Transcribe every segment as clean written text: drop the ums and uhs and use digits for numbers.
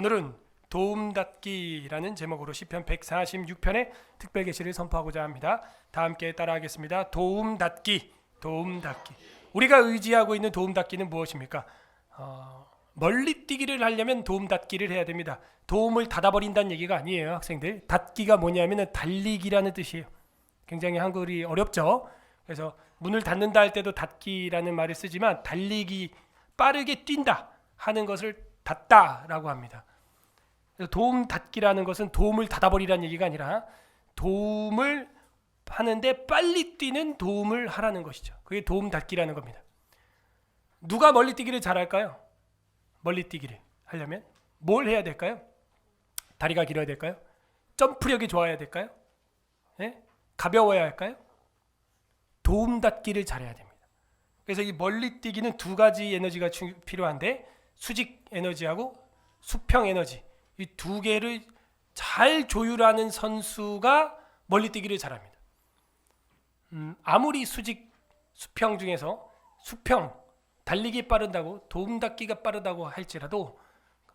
오늘은 도움닫기라는 제목으로 시편 146편의 특별 계시를 선포하고자 합니다. 다 함께 따라하겠습니다. 도움닫기, 도움닫기. 우리가 의지하고 있는 도움닫기는 무엇입니까? 멀리 뛰기를 하려면 도움닫기를 해야 됩니다. 도움을 닫아버린다는 얘기가 아니에요, 학생들. 닫기가 뭐냐면 달리기라는 뜻이에요. 굉장히 한글이 어렵죠. 그래서 문을 닫는다 할 때도 닫기라는 말을 쓰지만 달리기, 빠르게 뛴다 하는 것을 닫다라고 합니다. 도움 닫기라는 것은 도움을 닫아버리라는 얘기가 아니라 도움을 하는데 빨리 뛰는 도움을 하라는 것이죠. 그게 도움 닫기라는 겁니다. 누가 멀리 뛰기를 잘할까요? 멀리 뛰기를 하려면 뭘 해야 될까요? 다리가 길어야 될까요? 점프력이 좋아야 될까요? 네? 가벼워야 할까요? 도움 닫기를 잘해야 됩니다. 그래서 이 멀리 뛰기는 두 가지 에너지가 필요한데 수직 에너지하고 수평 에너지, 이 두 개를 잘 조율하는 선수가 멀리 뛰기를 잘합니다. 아무리 수평 중에서 수평, 달리기 빠르다고 도움 닫기가 빠르다고 할지라도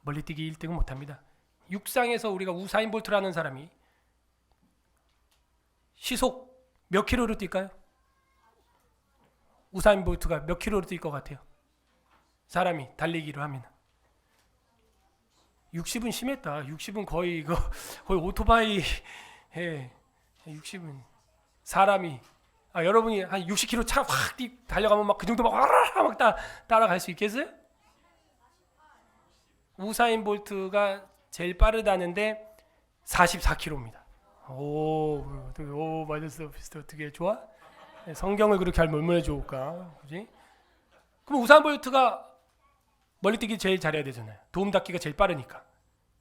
멀리 뛰기 1등은 못합니다. 육상에서 우리가 우사인 볼트라는 사람이 시속 몇 킬로로 뛸까요? 우사인 볼트가 몇 킬로로 뛸 것 같아요? 사람이 달리기로 하면 60은 심했다. 60은 거의 오토바이 60은 사람이 여러분이 한 60km 차 확 달려가면 막 그 정도 막 따라갈 수 있겠어요? 우사인 볼트가 제일 빠르다는데 44km입니다. 오 맞았어. 어떻게 좋아? 성경을 그렇게 알면 얼마나 좋을까? 그지? 그럼 우사인 볼트가 멀리뛰기 제일 잘해야 되잖아요. 도움 닫기가 제일 빠르니까.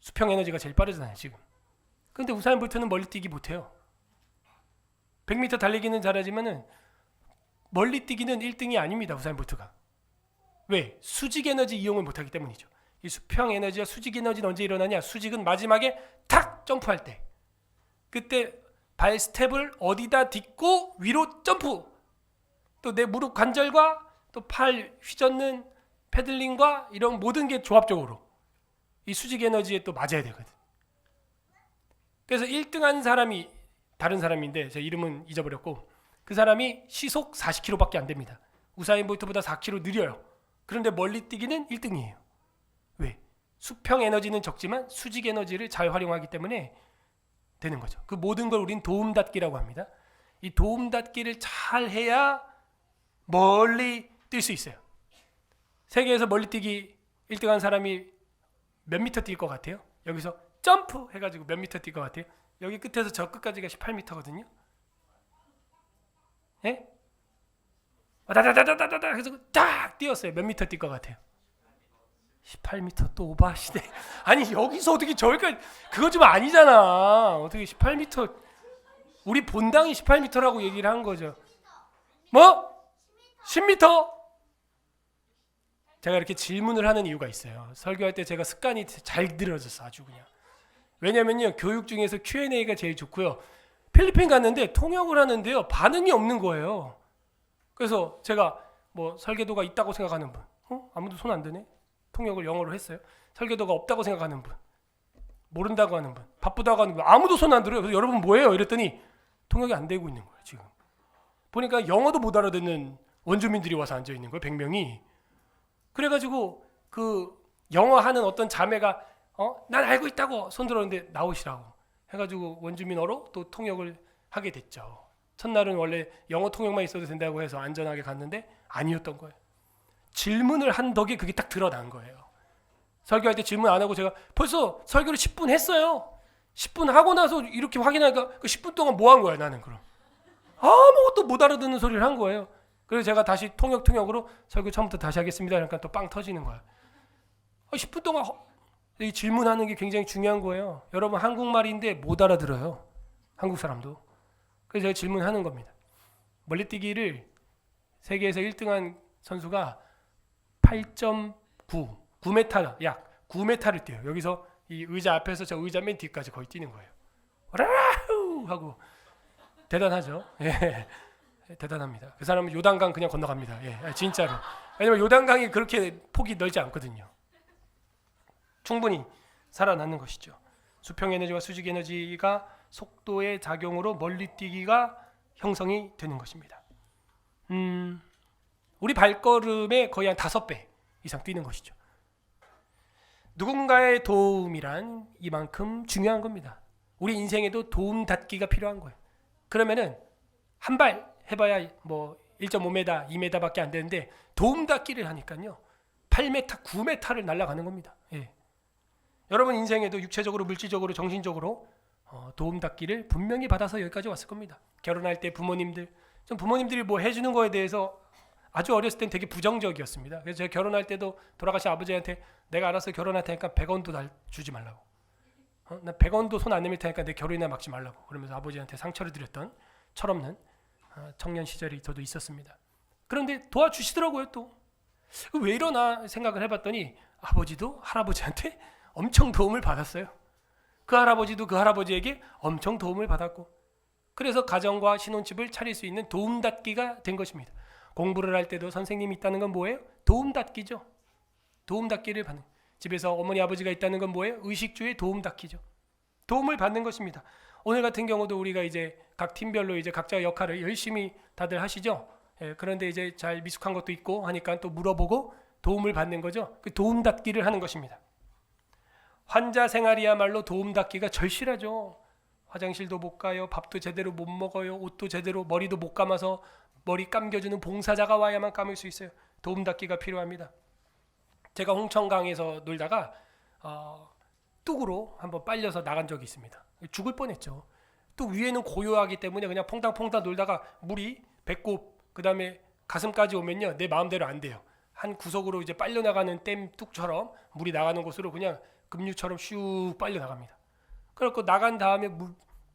수평 에너지가 제일 빠르잖아요, 지금. 근데 우사인 볼트는 멀리뛰기 못해요. 100m 달리기는 잘하지만은 멀리뛰기는 1등이 아닙니다, 우사인 볼트가. 왜? 수직 에너지 이용을 못하기 때문이죠. 이 수평 에너지와 수직 에너지는 언제 일어나냐? 수직은 마지막에 탁 점프할 때. 그때 발 스텝을 어디다 딛고 위로 점프. 또 내 무릎 관절과 또 팔 휘젓는 패들링과 이런 모든 게 조합적으로 이 수직 에너지에 또 맞아야 되거든. 그래서 1등한 사람이 다른 사람인데 제 이름은 잊어버렸고 그 사람이 시속 40km밖에 안 됩니다. 우사인 볼트보다 4km 느려요. 그런데 멀리 뛰기는 1등이에요. 왜? 수평 에너지는 적지만 수직 에너지를 잘 활용하기 때문에 되는 거죠. 그 모든 걸 우린 도움 닫기라고 합니다. 이 도움 닫기를 잘 해야 멀리 뛸 수 있어요. 세계에서 멀리뛰기 1등한 사람이 몇 미터 뛸 것 같아요? 여기서 점프 해가지고 몇 미터 뛸 것 같아요? 여기 끝에서 저 끝까지가 18미터거든요. 예? 다다다다다다 해서 딱 뛰었어요. 몇 미터 뛸 것 같아요? 18미터 또 오버하시네. 아니 여기서 어떻게 저기까지 그거 좀 아니잖아. 어떻게 18미터 우리 본당이 18미터라고 얘기를 한 거죠. 뭐? 10미터? 제가 이렇게 질문을 하는 이유가 있어요. 설교할 때 제가 습관이 잘 들어졌어. 아주 그냥. 왜냐면요. 교육 중에서 Q&A가 제일 좋고요. 필리핀 갔는데 통역을 하는데요. 반응이 없는 거예요. 그래서 제가 뭐 설계도가 있다고 생각하는 분. 아무도 손 안 드네. 통역을 영어로 했어요. 설계도가 없다고 생각하는 분. 모른다고 하는 분. 바쁘다고 하는 분. 아무도 손 안 들어요. 그래서 여러분 뭐예요? 이랬더니 통역이 안 되고 있는 거예요. 지금. 보니까 영어도 못 알아듣는 원주민들이 와서 앉아 있는 거예요. 100명이. 그래가지고 그 영어 하는 어떤 자매가 난 알고 있다고 손 들었는데 나오시라고 해가지고 원주민어로 또 통역을 하게 됐죠. 첫날은 원래 영어 통역만 있어도 된다고 해서 안전하게 갔는데 아니었던 거예요. 질문을 한 덕에 그게 딱 드러난 거예요. 설교할 때 질문 안 하고 제가 벌써 설교를 10분 했어요. 10분 하고 나서 이렇게 확인하니까 그 10분 동안 뭐 한 거야 나는 그럼. 아무것도 못 알아듣는 소리를 한 거예요. 그래서 제가 다시 통역으로 설교 처음부터 다시 하겠습니다. 그러니까 또 빵 터지는 거야. 10분 동안 이 질문하는 게 굉장히 중요한 거예요. 여러분 한국말인데 못 알아들어요. 한국 사람도. 그래서 제가 질문하는 겁니다. 멀리뛰기를 세계에서 1등한 선수가 8.9, 9m, 약 9m를 뛰어요. 여기서 이 의자 앞에서 저 의자 맨 뒤까지 거의 뛰는 거예요. 라우 하고 대단하죠. 예. 대단합니다. 그 사람은 요단강 그냥 건너갑니다. 예, 진짜로. 왜냐면 요단강이 그렇게 폭이 넓지 않거든요. 충분히 살아나는 것이죠. 수평 에너지와 수직 에너지가 속도의 작용으로 멀리 뛰기가 형성이 되는 것입니다. 우리 발걸음의 거의 한 5배 이상 뛰는 것이죠. 누군가의 도움이란 이만큼 중요한 겁니다. 우리 인생에도 도움 닫기가 필요한 거예요. 그러면은 한 발 해봐야 뭐 1.5m, 2m밖에 안 되는데 도움 닫기를 하니까요 8m, 9m를 날아가는 겁니다. 예. 여러분 인생에도 육체적으로, 물질적으로, 정신적으로 도움 닫기를 분명히 받아서 여기까지 왔을 겁니다. 결혼할 때 부모님들, 전 부모님들이 뭐 해주는 거에 대해서 아주 어렸을 땐 되게 부정적이었습니다. 그래서 제가 결혼할 때도 돌아가신 아버지한테 내가 알아서 결혼할 테니까 100원도 날 주지 말라고. 나 100원도 손 안 내밀 테니까 내 결혼이나 막지 말라고. 그러면서 아버지한테 상처를 드렸던 철없는 청년 시절이 저도 있었습니다. 그런데 도와주시더라고요 또. 왜 이러나 생각을 해봤더니 아버지도 할아버지한테 엄청 도움을 받았어요. 그 할아버지도 그 할아버지에게 엄청 도움을 받았고, 그래서 가정과 신혼집을 차릴 수 있는 도움닫기가 된 것입니다. 공부를 할 때도 선생님이 있다는 건 뭐예요? 도움닫기죠. 도움닫기를 받는. 집에서 어머니 아버지가 있다는 건 뭐예요? 의식주의 도움닫기죠. 도움을 받는 것입니다. 오늘 같은 경우도 우리가 이제 각 팀별로 이제 각자 역할을 열심히 다들 하시죠. 예, 그런데 이제 잘 미숙한 것도 있고 하니까 또 물어보고 도움을 받는 거죠. 그 도움닫기를 하는 것입니다. 환자 생활이야말로 도움닫기가 절실하죠. 화장실도 못 가요. 밥도 제대로 못 먹어요. 옷도 제대로, 머리도 못 감아서 머리 감겨주는 봉사자가 와야만 감을 수 있어요. 도움닫기가 필요합니다. 제가 홍천강에서 놀다가 뚝으로 한번 빨려서 나간 적이 있습니다. 죽을 뻔했죠. 뚝 위에는 고요하기 때문에 그냥 퐁당퐁당 놀다가 물이 배꼽 그다음에 가슴까지 오면요 내 마음대로 안 돼요. 한 구석으로 이제 빨려 나가는 댐 뚝처럼 물이 나가는 곳으로 그냥 급류처럼 슉 빨려 나갑니다. 그래서 나간 다음에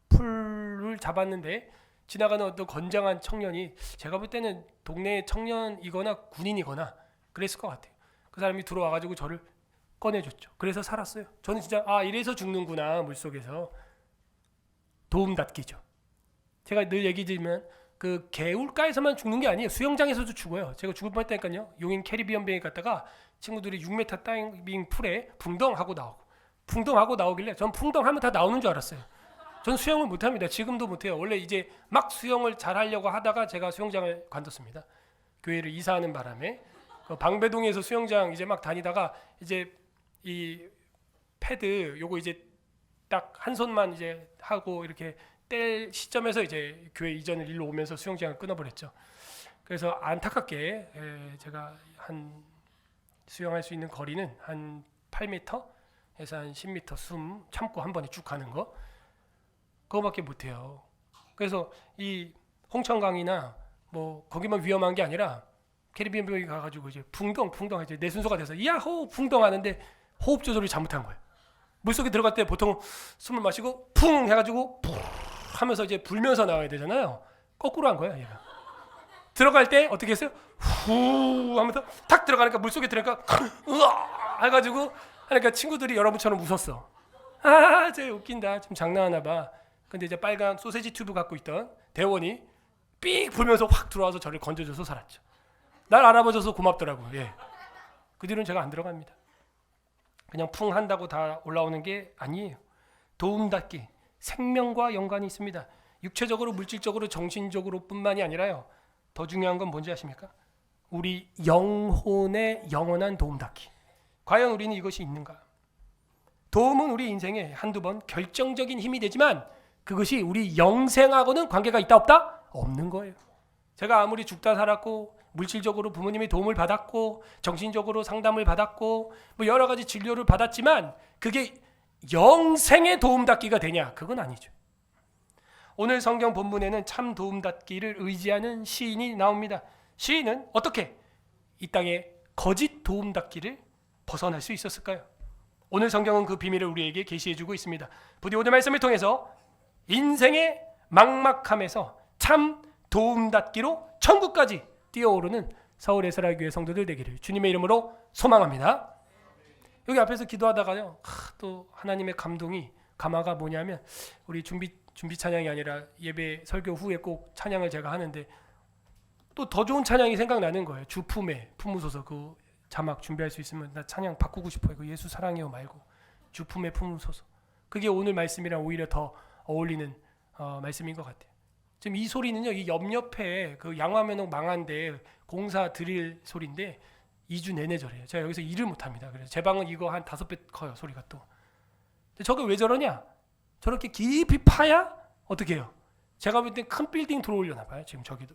풀을 잡았는데 지나가는 어떤 건장한 청년이, 제가 볼 때는 동네 청년이거나 군인이거나 그랬을 것 같아요. 그 사람이 들어와가지고 저를 꺼내줬죠. 그래서 살았어요. 저는 진짜 이래서 죽는구나 물속에서. 도움닫기죠. 제가 늘 얘기 드리면 그 개울가에서만 죽는 게 아니에요. 수영장에서도 죽어요. 제가 죽을 뻔했다니까요. 용인 캐리비언 베이에 갔다가 친구들이 6m 다이빙 풀에 풍덩하고 나오길래 전 풍덩하면 다 나오는 줄 알았어요. 전 수영을 못합니다. 지금도 못해요. 원래 이제 막 수영을 잘하려고 하다가 제가 수영장을 관뒀습니다. 교회를 이사하는 바람에 방배동에서 수영장 이제 막 다니다가 이제 이 패드 요거 이제 딱 한 손만 이제 하고 이렇게 뗄 시점에서 이제 교회 이전을 일로 오면서 수영장을 끊어버렸죠. 그래서 안타깝게 제가 한 수영할 수 있는 거리는 한 8m에서 한 10m 숨 참고 한 번에 쭉 가는 거, 그거밖에 못해요. 그래서 이 홍천강이나 뭐 거기만 위험한 게 아니라 캐리비안 베이 가가지고 이제 풍덩 이제 내 순서가 돼서 야호 풍덩 하는데 호흡 조절을 잘못한 거예요. 물속에 들어갈 때 보통 숨을 마시고 풍 해가지고 푸 하면서 이제 불면서 나와야 되잖아요. 거꾸로 한 거예요. 얘가 들어갈 때 어떻게 했어요? 후 하면서 탁 들어가니까 물속에 들어가니까 으아 해가지고 하니까 친구들이 여러분처럼 웃었어. 쟤 웃긴다. 좀 장난하나 봐. 근데 이제 빨간 소세지 튜브 갖고 있던 대원이 삑 불면서 확 들어와서 저를 건져줘서 살았죠. 날 알아봐줘서 고맙더라고요. 예. 그 뒤로는 제가 안 들어갑니다. 그냥 풍 한다고 다 올라오는 게 아니에요. 도움닫기, 생명과 연관이 있습니다. 육체적으로, 물질적으로, 정신적으로 뿐만이 아니라요. 더 중요한 건 뭔지 아십니까? 우리 영혼의 영원한 도움닫기. 과연 우리는 이것이 있는가? 도움은 우리 인생에 한두 번 결정적인 힘이 되지만 그것이 우리 영생하고는 관계가 있다 없다? 없는 거예요. 제가 아무리 죽다 살았고 물질적으로 부모님의 도움을 받았고 정신적으로 상담을 받았고 뭐 여러 가지 진료를 받았지만 그게 영생의 도움닫기가 되냐? 그건 아니죠. 오늘 성경 본문에는 참 도움닫기를 의지하는 시인이 나옵니다. 시인은 어떻게 이 땅에 거짓 도움닫기를 벗어날 수 있었을까요? 오늘 성경은 그 비밀을 우리에게 계시해주고 있습니다. 부디 오늘 말씀을 통해서 인생의 막막함에서 참 도움닫기로 천국까지 뛰어오르는 서울 에스라교회 성도들 되기를 주님의 이름으로 소망합니다. 여기 앞에서 기도하다가요, 또 하나님의 감동이 감화가 뭐냐면 우리 준비 찬양이 아니라 예배 설교 후에 꼭 찬양을 제가 하는데 또 더 좋은 찬양이 생각나는 거예요. 주 품에 품으소서. 그 자막 준비할 수 있으면 나 찬양 바꾸고 싶어요. 그 예수 사랑해요 말고 주품에 품으소서. 그게 오늘 말씀이랑 오히려 더 어울리는 말씀인 것 같아요. 지금 이 소리는요, 이 옆옆에 그 양화면허 망한데 공사 드릴 소리인데 2주 내내 저래요. 제가 여기서 일을 못합니다. 그래서 제 방은 이거 한 5배 커요, 소리가 또. 근데 저게 왜 저러냐? 저렇게 깊이 파야 어떻게 해요? 제가 볼 땐 큰 빌딩 들어올려나 봐요. 지금 저기도.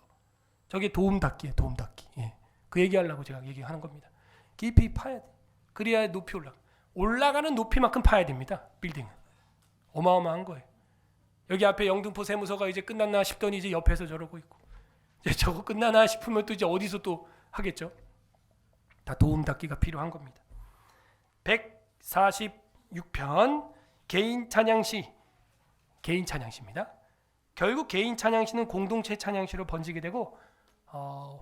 저게 도움 닫기예요, 도움 닫기. 예. 그 얘기하려고 제가 얘기하는 겁니다. 깊이 파야 돼. 그래야 높이 올라가. 올라가는 높이만큼 파야 됩니다. 빌딩은. 어마어마한 거예요. 여기 앞에 영등포 세무서가 이제 끝났나 싶더니 이제 옆에서 저러고 있고, 이제 저거 끝나나 싶으면 또 이제 어디서 또 하겠죠. 다 도움 닫기가 필요한 겁니다. 146편 개인 찬양시, 개인 찬양시입니다. 결국 개인 찬양시는 공동체 찬양시로 번지게 되고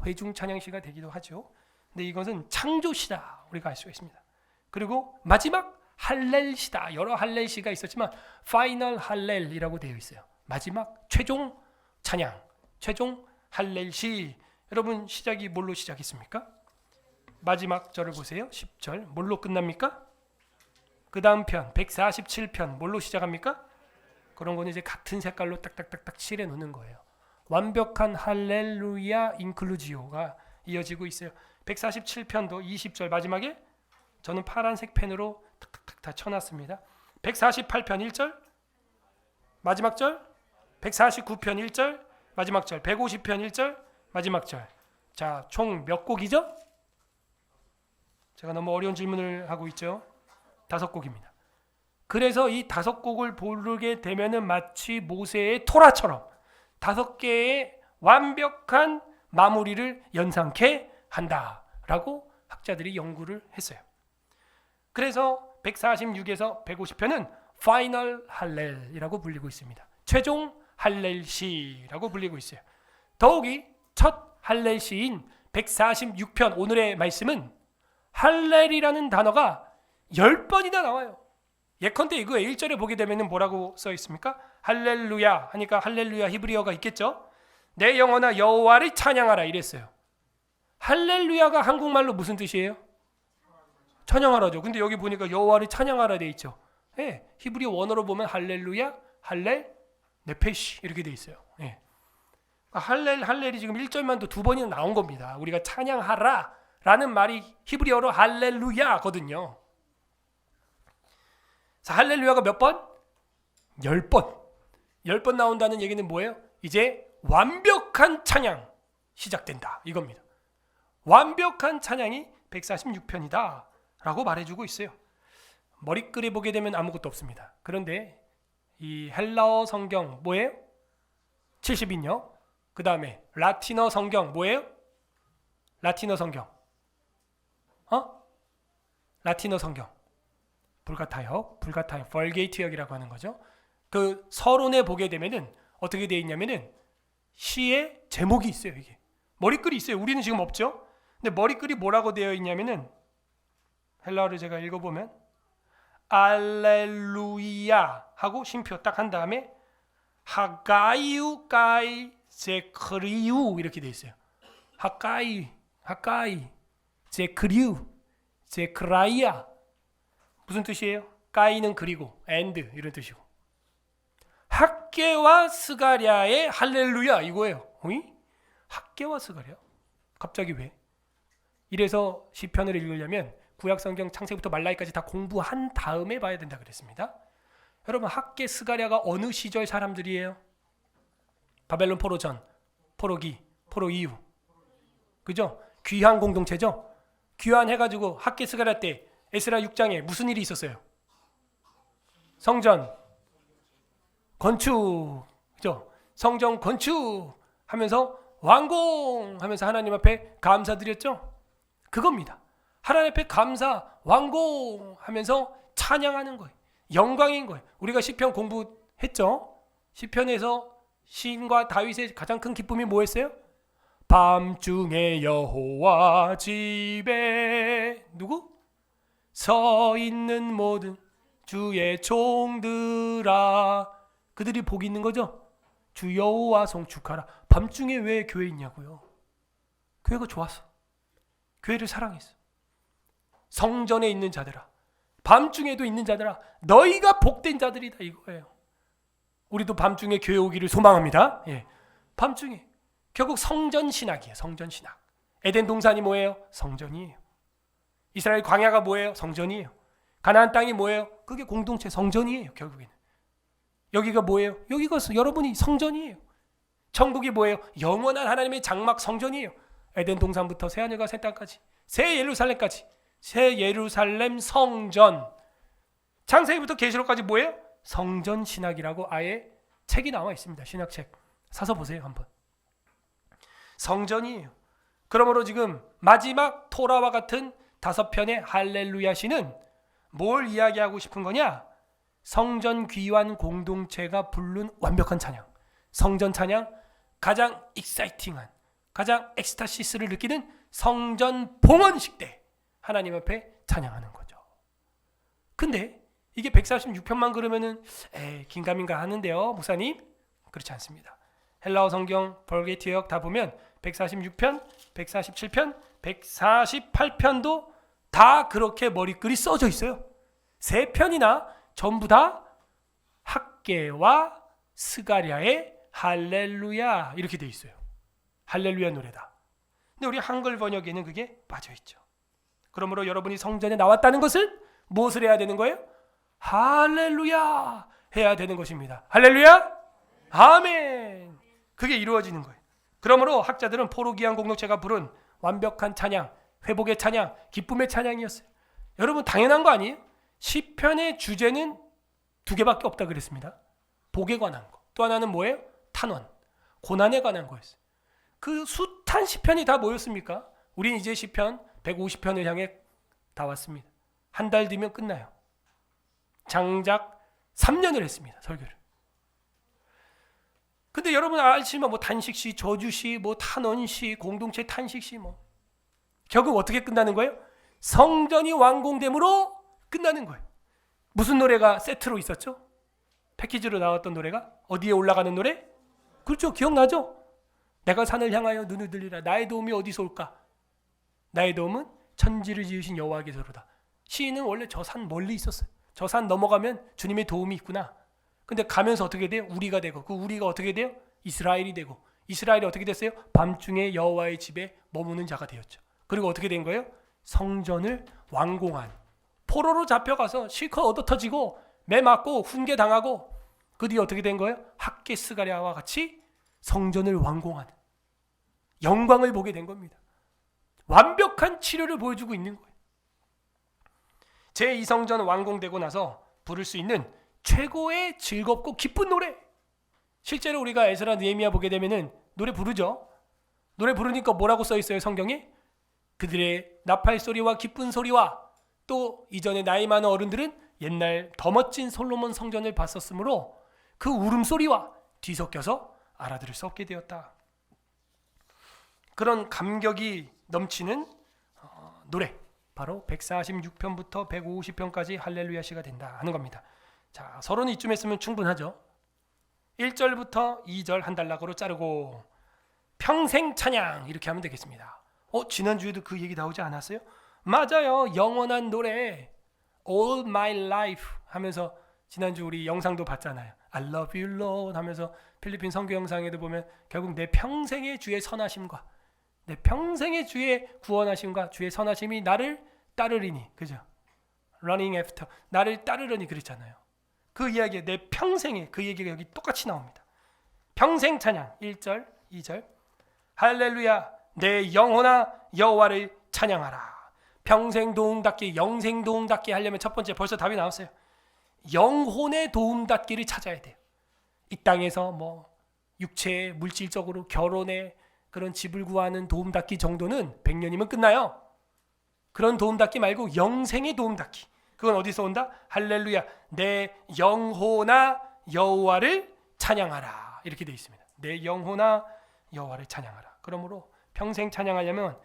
회중 찬양시가 되기도 하죠. 근데 이것은 창조시다 우리가 알 수가 있습니다. 그리고 마지막 할렐시다. 여러 할렐시가 있었지만 파이널 할렐이라고 되어 있어요. 마지막 최종 찬양, 최종 할렐시. 여러분 시작이 뭘로 시작했습니까? 마지막 절을 보세요. 10절 뭘로 끝납니까? 그 다음 편 147편 뭘로 시작합니까? 그런 거는 이제 같은 색깔로 딱딱딱딱 칠해 놓는 거예요. 완벽한 할렐루야 인클루지오가 이어지고 있어요. 147편도 20절 마지막에 저는 파란색 펜으로 탁탁탁 다 쳐놨습니다. 148편 1절 마지막 절, 149편 1절 마지막 절, 150편 1절 마지막 절. 자, 총 몇 곡이죠? 제가 너무 어려운 질문을 하고 있죠. 5곡입니다. 그래서 이 5곡을 부르게 되면은 마치 모세의 토라처럼 5개의 완벽한 마무리를 연상케 한다라고 학자들이 연구를 했어요. 그래서 146에서 150편은 파이널 할렐이라고 불리고 있습니다. 최종 할렐시라고 불리고 있어요. 더욱이 첫 할렐시인 146편 오늘의 말씀은 할렐이라는 단어가 10번이나 나와요. 예컨대 이거 1절에 보게 되면 뭐라고 써 있습니까? 할렐루야 하니까 할렐루야 히브리어가 있겠죠. 내 영혼아 여호와를 찬양하라 이랬어요. 할렐루야가 한국말로 무슨 뜻이에요? 찬양하라죠. 근데 여기 보니까 여호와를 찬양하라 돼 있죠. 예, 히브리어 원어로 보면 할렐루야, 할렐, 네페시 이렇게 돼 있어요. 예. 할렐이 지금 1절만도 2번이나 나온 겁니다. 우리가 찬양하라 라는 말이 히브리어로 할렐루야거든요. 자, 할렐루야가 몇 번? 10번. 10번 나온다는 얘기는 뭐예요? 이제 완벽한 찬양 시작된다 이겁니다. 완벽한 찬양이 146편이다 라고 말해주고 있어요. 머리글에 보게 되면 아무것도 없습니다. 그런데 이 헬라어 성경 뭐예요? 70인요. 그 다음에 라틴어 성경 뭐예요? 라틴어 성경 라틴어 성경 불가타요. 벌게이트역이라고 하는 거죠. 그 서론에 보게 되면은 어떻게 되어 있냐면은 시의 제목이 있어요. 이게 머리글이 있어요. 우리는 지금 없죠. 근데 머리글이 뭐라고 되어 있냐면은 헬라어를 제가 읽어보면 알렐루야 하고 쉼표 딱 한 다음에 하가이우 가이 제크리우 이렇게 되어 있어요. 하가이 제크리우 제크라이야 무슨 뜻이에요? 까이는 그리고 and 이런 뜻이고 학계와 스가랴의 할렐루야 이거예요. 어이? 학계와 스가랴? 갑자기 왜? 이래서 시편을 읽으려면 구약성경 창세부터 말라기까지 다 공부한 다음에 봐야 된다 그랬습니다. 여러분 학계 스가랴가 어느 시절 사람들이에요? 바벨론 포로 전, 포로기, 포로 이후 그죠? 귀환 공동체죠? 귀환해가지고 학계 스가랴 때 에스라 6장에 무슨 일이 있었어요? 성전 건축, 그죠? 성전 건축하면서 완공하면서 하나님 앞에 감사드렸죠? 그겁니다. 하나님 앞에 감사, 완공하면서 찬양하는 거예요. 영광인 거예요. 우리가 시편 공부했죠? 시편에서 시인과 다윗의 가장 큰 기쁨이 뭐였어요? 밤중에 여호와 집에 누구? 서 있는 모든 주의 종들아 그들이 복이 있는 거죠. 주 여호와 송축하라. 밤중에 왜 교회에 있냐고요. 교회가 좋았어. 교회를 사랑했어. 성전에 있는 자들아 밤중에도 있는 자들아 너희가 복된 자들이다 이거예요. 우리도 밤중에 교회 오기를 소망합니다. 예. 밤중에 결국 성전 신학이에요. 성전 신학. 에덴 동산이 뭐예요? 성전이에요. 이스라엘 광야가 뭐예요? 성전이에요. 가나안 땅이 뭐예요? 그게 공동체 성전이에요. 결국에는 여기가 뭐예요? 여기가 여러분이 성전이에요. 천국이 뭐예요? 영원한 하나님의 장막 성전이에요. 에덴 동산부터 새 하늘과 새 땅까지, 새 예루살렘까지, 새 예루살렘 성전. 창세기부터 계시록까지 뭐예요? 성전 신학이라고 아예 책이 나와 있습니다. 신학책 사서 보세요 한번. 성전이에요. 그러므로 지금 마지막 토라와 같은 5편의 할렐루야 시는 뭘 이야기하고 싶은 거냐? 성전 귀환 공동체가 부른 완벽한 찬양, 성전 찬양, 가장 익사이팅한, 가장 엑스타시스를 느끼는 성전 봉헌식 때 하나님 앞에 찬양하는 거죠. 근데 이게 146편만 그러면은 긴가민가 하는데요 목사님, 그렇지 않습니다. 헬라어 성경, 벌게티역 다 보면 146편, 147편, 148편도 다 그렇게 머리글이 써져 있어요. 3편이나 전부 다 학개와 스가랴의 할렐루야 이렇게 돼 있어요. 할렐루야 노래다. 근데 우리 한글 번역에는 그게 빠져 있죠. 그러므로 여러분이 성전에 나왔다는 것은 무엇을 해야 되는 거예요? 할렐루야 해야 되는 것입니다. 할렐루야, 아멘. 그게 이루어지는 거예요. 그러므로 학자들은 포로기한 공동체가 부른 완벽한 찬양, 회복의 찬양, 기쁨의 찬양이었어요. 여러분 당연한 거 아니에요? 시편의 주제는 2개밖에 없다 그랬습니다. 복에 관한 거, 또 하나는 뭐예요? 탄원, 고난에 관한 거였어요. 그 숱한 시편이 다 뭐였습니까? 우린 이제 시편 150편을 향해 다 왔습니다. 한 달 뒤면 끝나요. 장작 3년을 했습니다. 설교를. 근데 여러분 알지만 뭐 단식시, 저주시, 뭐 탄원시, 공동체 탄식시 뭐 결국 어떻게 끝나는 거예요? 성전이 완공됨으로 끝나는 거예요. 무슨 노래가 세트로 있었죠? 패키지로 나왔던 노래가 어디에 올라가는 노래? 그렇죠. 기억나죠? 내가 산을 향하여 눈을 들리라. 나의 도움이 어디서 올까? 나의 도움은 천지를 지으신 여호와께서로다. 시인은 원래 저 산 멀리 있었어요. 저 산 넘어가면 주님의 도움이 있구나. 근데 가면서 어떻게 돼요? 우리가 되고, 그 우리가 어떻게 돼요? 이스라엘이 되고, 이스라엘이 어떻게 됐어요? 밤중에 여호와의 집에 머무는 자가 되었죠. 그리고 어떻게 된 거예요? 성전을 완공한, 포로로 잡혀가서 실컷 얻어터지고 매 맞고 훈계당하고 그 뒤에 어떻게 된 거예요? 학개 스가랴와 같이 성전을 완공한 영광을 보게 된 겁니다. 완벽한 치료를 보여주고 있는 거예요. 제2성전 완공되고 나서 부를 수 있는 최고의 즐겁고 기쁜 노래. 실제로 우리가 에스라 느헤미야 보게 되면은 노래 부르죠. 노래 부르니까 뭐라고 써 있어요 성경에? 그들의 나팔 소리와 기쁜 소리와 또 이전에 나이 많은 어른들은 옛날 더 멋진 솔로몬 성전을 봤었으므로 그 울음소리와 뒤섞여서 알아들을 수 없게 되었다. 그런 감격이 넘치는 노래, 바로 146편부터 150편까지 할렐루야시가 된다 하는 겁니다. 자, 서론은 이쯤 했으면 충분하죠. 1절부터 2절 한 단락으로 자르고 평생 찬양 이렇게 하면 되겠습니다. 지난주에도 그 얘기 나오지 않았어요? 맞아요. 영원한 노래 All My Life 하면서 지난주 우리 영상도 봤잖아요. I love you Lord 하면서 필리핀 선교 영상에도 보면 결국 내 평생의 주의 선하심과 내 평생의 주의 구원하심과 주의 선하심이 나를 따르리니, 그죠? Running after, 나를 따르려니 그랬잖아요. 그 이야기에 내 평생의 그 얘기가 여기 똑같이 나옵니다. 평생 찬양 1절 2절 할렐루야 내 영혼아 여호와를 찬양하라. 평생 도움닫기, 영생 도움닫기 하려면 첫 번째 벌써 답이 나왔어요. 영혼의 도움닫기를 찾아야 돼요. 이 땅에서 뭐 육체 물질적으로 결혼에 그런 집을 구하는 도움닫기 정도는 100년이면 끝나요. 그런 도움닫기 말고 영생의 도움닫기. 그건 어디서 온다? 할렐루야 내 영혼아 여호와를 찬양하라. 이렇게 되어 있습니다. 내 영혼아 여호와를 찬양하라. 그러므로 평생 찬양하려면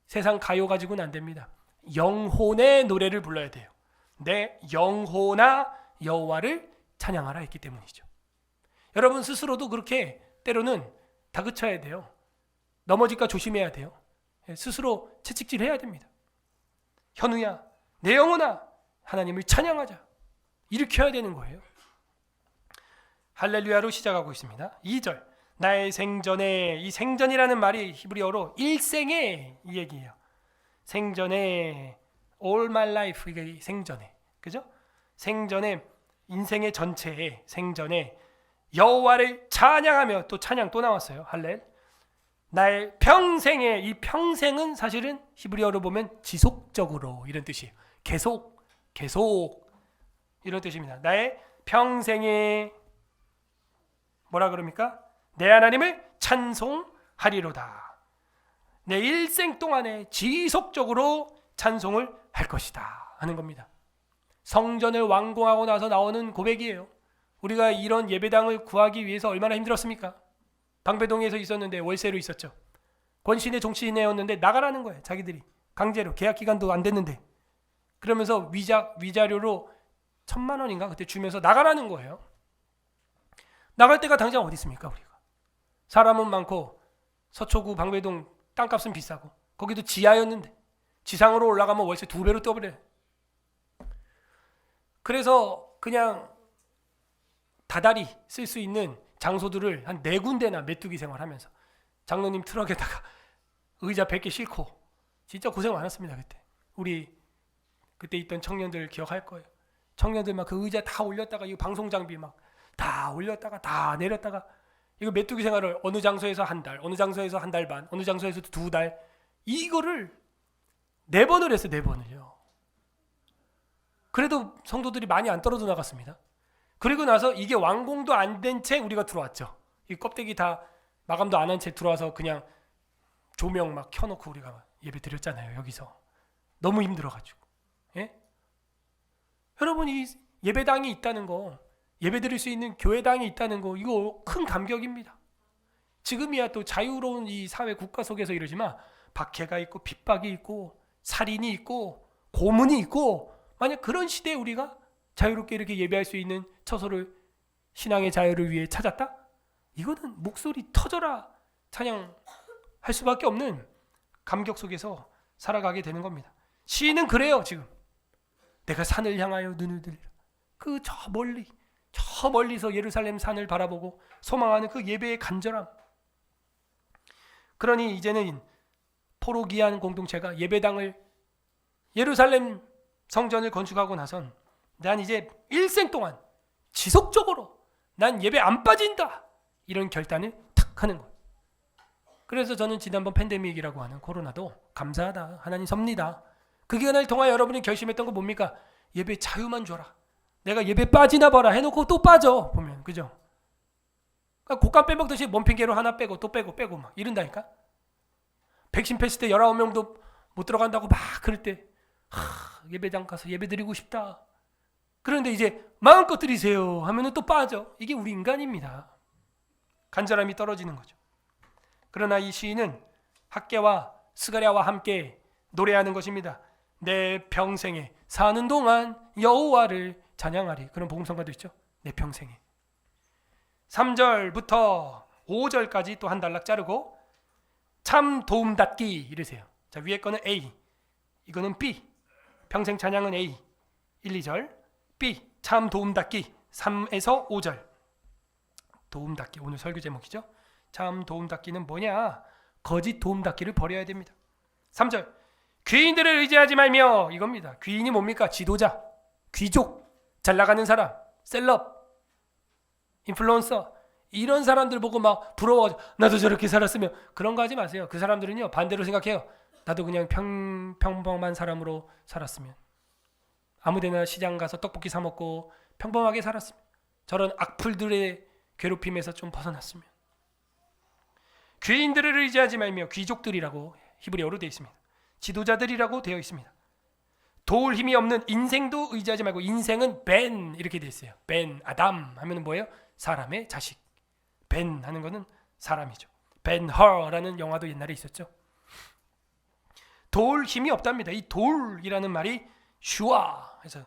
세상 가요 가지고는 안 됩니다. 영혼의 노래를 불러야 돼요. 내 영혼아 여호와를 찬양하라 했기 때문이죠. 여러분 스스로도 그렇게 때로는 다그쳐야 돼요. 넘어질까 조심해야 돼요. 스스로 채찍질해야 됩니다. 현우야 내 영혼아 하나님을 찬양하자. 이렇게 해야 되는 거예요. 할렐루야로 시작하고 있습니다. 2절 나의 생전에, 이 생전이라는 말이 히브리어로 일생의 이 얘기예요. 생전에 all my life, 이게 생전에, 그죠? 생전에, 인생의 전체에, 생전에 여호와를 찬양하며, 또 찬양 또 나왔어요. 할렐. 나의 평생에, 이 평생은 사실은 히브리어로 보면 지속적으로 이런 뜻이에요. 계속 이런 뜻입니다. 나의 평생에 뭐라 그럽니까? 내 하나님을 찬송하리로다. 내 일생 동안에 지속적으로 찬송을 할 것이다 하는 겁니다. 성전을 완공하고 나서 나오는 고백이에요. 우리가 이런 예배당을 구하기 위해서 얼마나 힘들었습니까? 방배동에서 있었는데 월세로 있었죠. 권신의 종신회였는데 나가라는 거예요. 자기들이 강제로, 계약 기간도 안 됐는데. 그러면서 위자료로 1,000만 원인가 그때 주면서 나가라는 거예요. 나갈 데가 당장 어디 있습니까? 우리가 사람은 많고 서초구 방배동 땅값은 비싸고 거기도 지하였는데 지상으로 올라가면 월세 2배로 떠버려요. 그래서 그냥 다달이 쓸 수 있는 장소들을 한 4군데나 메뚜기 생활하면서 장로님 트럭에다가 의자 100개 싣고 진짜 고생 많았습니다. 우리 그때 있던 청년들 기억할 거예요. 청년들 막 그 의자 다 올렸다가 이 방송 장비 막 다 올렸다가 다 내렸다가 이거 메뚜기 생활을 어느 장소에서 한 달, 어느 장소에서 한 달 반, 어느 장소에서 2달, 이거를 4번을 했어요. 4번을요. 그래도 성도들이 많이 안 떨어져 나갔습니다. 그리고 나서 이게 완공도 안 된 채 우리가 들어왔죠. 이 껍데기 다 마감도 안 한 채 들어와서 그냥 조명 막 켜놓고 우리가 예배 드렸잖아요. 여기서 너무 힘들어가지고. 예? 여러분, 이 예배당이 있다는 거, 예배 드릴 수 있는 교회당이 있다는 거, 이거 큰 감격입니다. 지금이야 또 자유로운 이 사회 국가 속에서 이러지만 박해가 있고 핍박이 있고 살인이 있고 고문이 있고, 만약 그런 시대에 우리가 자유롭게 이렇게 예배할 수 있는 처소를 신앙의 자유를 위해 찾았다? 이거는 목소리 터져라 찬양할 수밖에 없는 감격 속에서 살아가게 되는 겁니다. 시인은 그래요. 지금 내가 산을 향하여 눈을 들리라. 그 저 멀리서 예루살렘 산을 바라보고 소망하는 그 예배의 간절함. 그러니 이제는 포로기한 공동체가 예배당을, 예루살렘 성전을 건축하고 나선 난 이제 일생 동안 지속적으로 난 예배 안 빠진다, 이런 결단을 탁 하는 거예요. 그래서 저는 지난번 팬데믹이라고 하는 코로나도 감사하다, 하나님 섭니다. 그 기간을 통하여 여러분이 결심했던 거 뭡니까? 예배 자유만 줘라. 내가 예배 빠지나 봐라 해놓고 또 빠져 보면, 그죠? 그러니까 곡간 빼먹듯이 몸 핑계로 하나 빼고 또 빼고 막 이런다니까. 백신 패스 때 19명도 못 들어간다고 막 그럴 때 예배당 가서 예배 드리고 싶다. 그런데 이제 마음껏 드리세요 하면은 또 빠져. 이게 우리 인간입니다. 간절함이 떨어지는 거죠. 그러나 이 시인은 학개와 스가랴와 함께 노래하는 것입니다. 내 평생에 사는 동안 여호와를 찬양하리. 그런 복음성가도 있죠. 내 평생에. 3절부터 5절까지 또 한 단락 자르고 참 도움닫기 이러세요. 자, 위에 거는 A, 이거는 B. 평생 찬양은 A 1, 2절, B 참 도움닫기 3에서 5절. 도움닫기 오늘 설교 제목이죠. 참 도움닫기는 뭐냐? 거짓 도움닫기를 버려야 됩니다. 3절 귀인들을 의지하지 말며, 이겁니다. 귀인이 뭡니까? 지도자, 귀족, 잘 나가는 사람, 셀럽, 인플루언서, 이런 사람들 보고 막 부러워가지고 나도 저렇게 살았으면, 그런 거 하지 마세요. 그 사람들은요 반대로 생각해요. 나도 그냥 평범한 사람으로 살았으면, 아무데나 시장 가서 떡볶이 사 먹고 평범하게 살았으면, 저런 악플들의 괴롭힘에서 좀 벗어났으면. 귀인들을 의지하지 말며, 귀족들이라고 히브리어로 되어 있습니다. 지도자들이라고 되어 있습니다. 도울 힘이 없는 인생도 의지하지 말고, 인생은 벤 이렇게 되어 있어요. 벤 아담 하면은 뭐예요? 사람의 자식. 벤 하는 거는 사람이죠. 벤허라는 영화도 옛날에 있었죠. 도울 힘이 없답니다. 이 도울이라는 말이 슈아 해서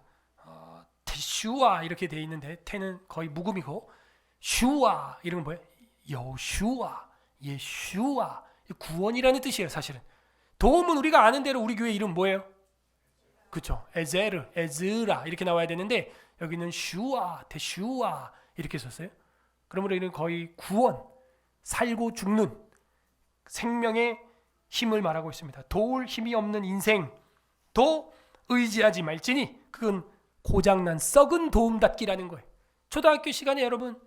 슈아 이렇게 되어 있는데, 태는 거의 묵음이고, 슈아 이름은 뭐예요? 여슈아, 예슈아, 구원이라는 뜻이에요. 사실은 도움은 우리가 아는 대로 우리 교회 이름 뭐예요? 그렇죠. 에제르, 에즈라 이렇게 나와야 되는데 여기는 슈아, 대슈아 이렇게 썼어요. 그러므로 이는 거의 구원, 살고 죽는 생명의 힘을 말하고 있습니다. 도울 힘이 없는 인생도 의지하지 말지니 그건 고장난 썩은 도움닫기라는 거예요. 초등학교 시간에 여러분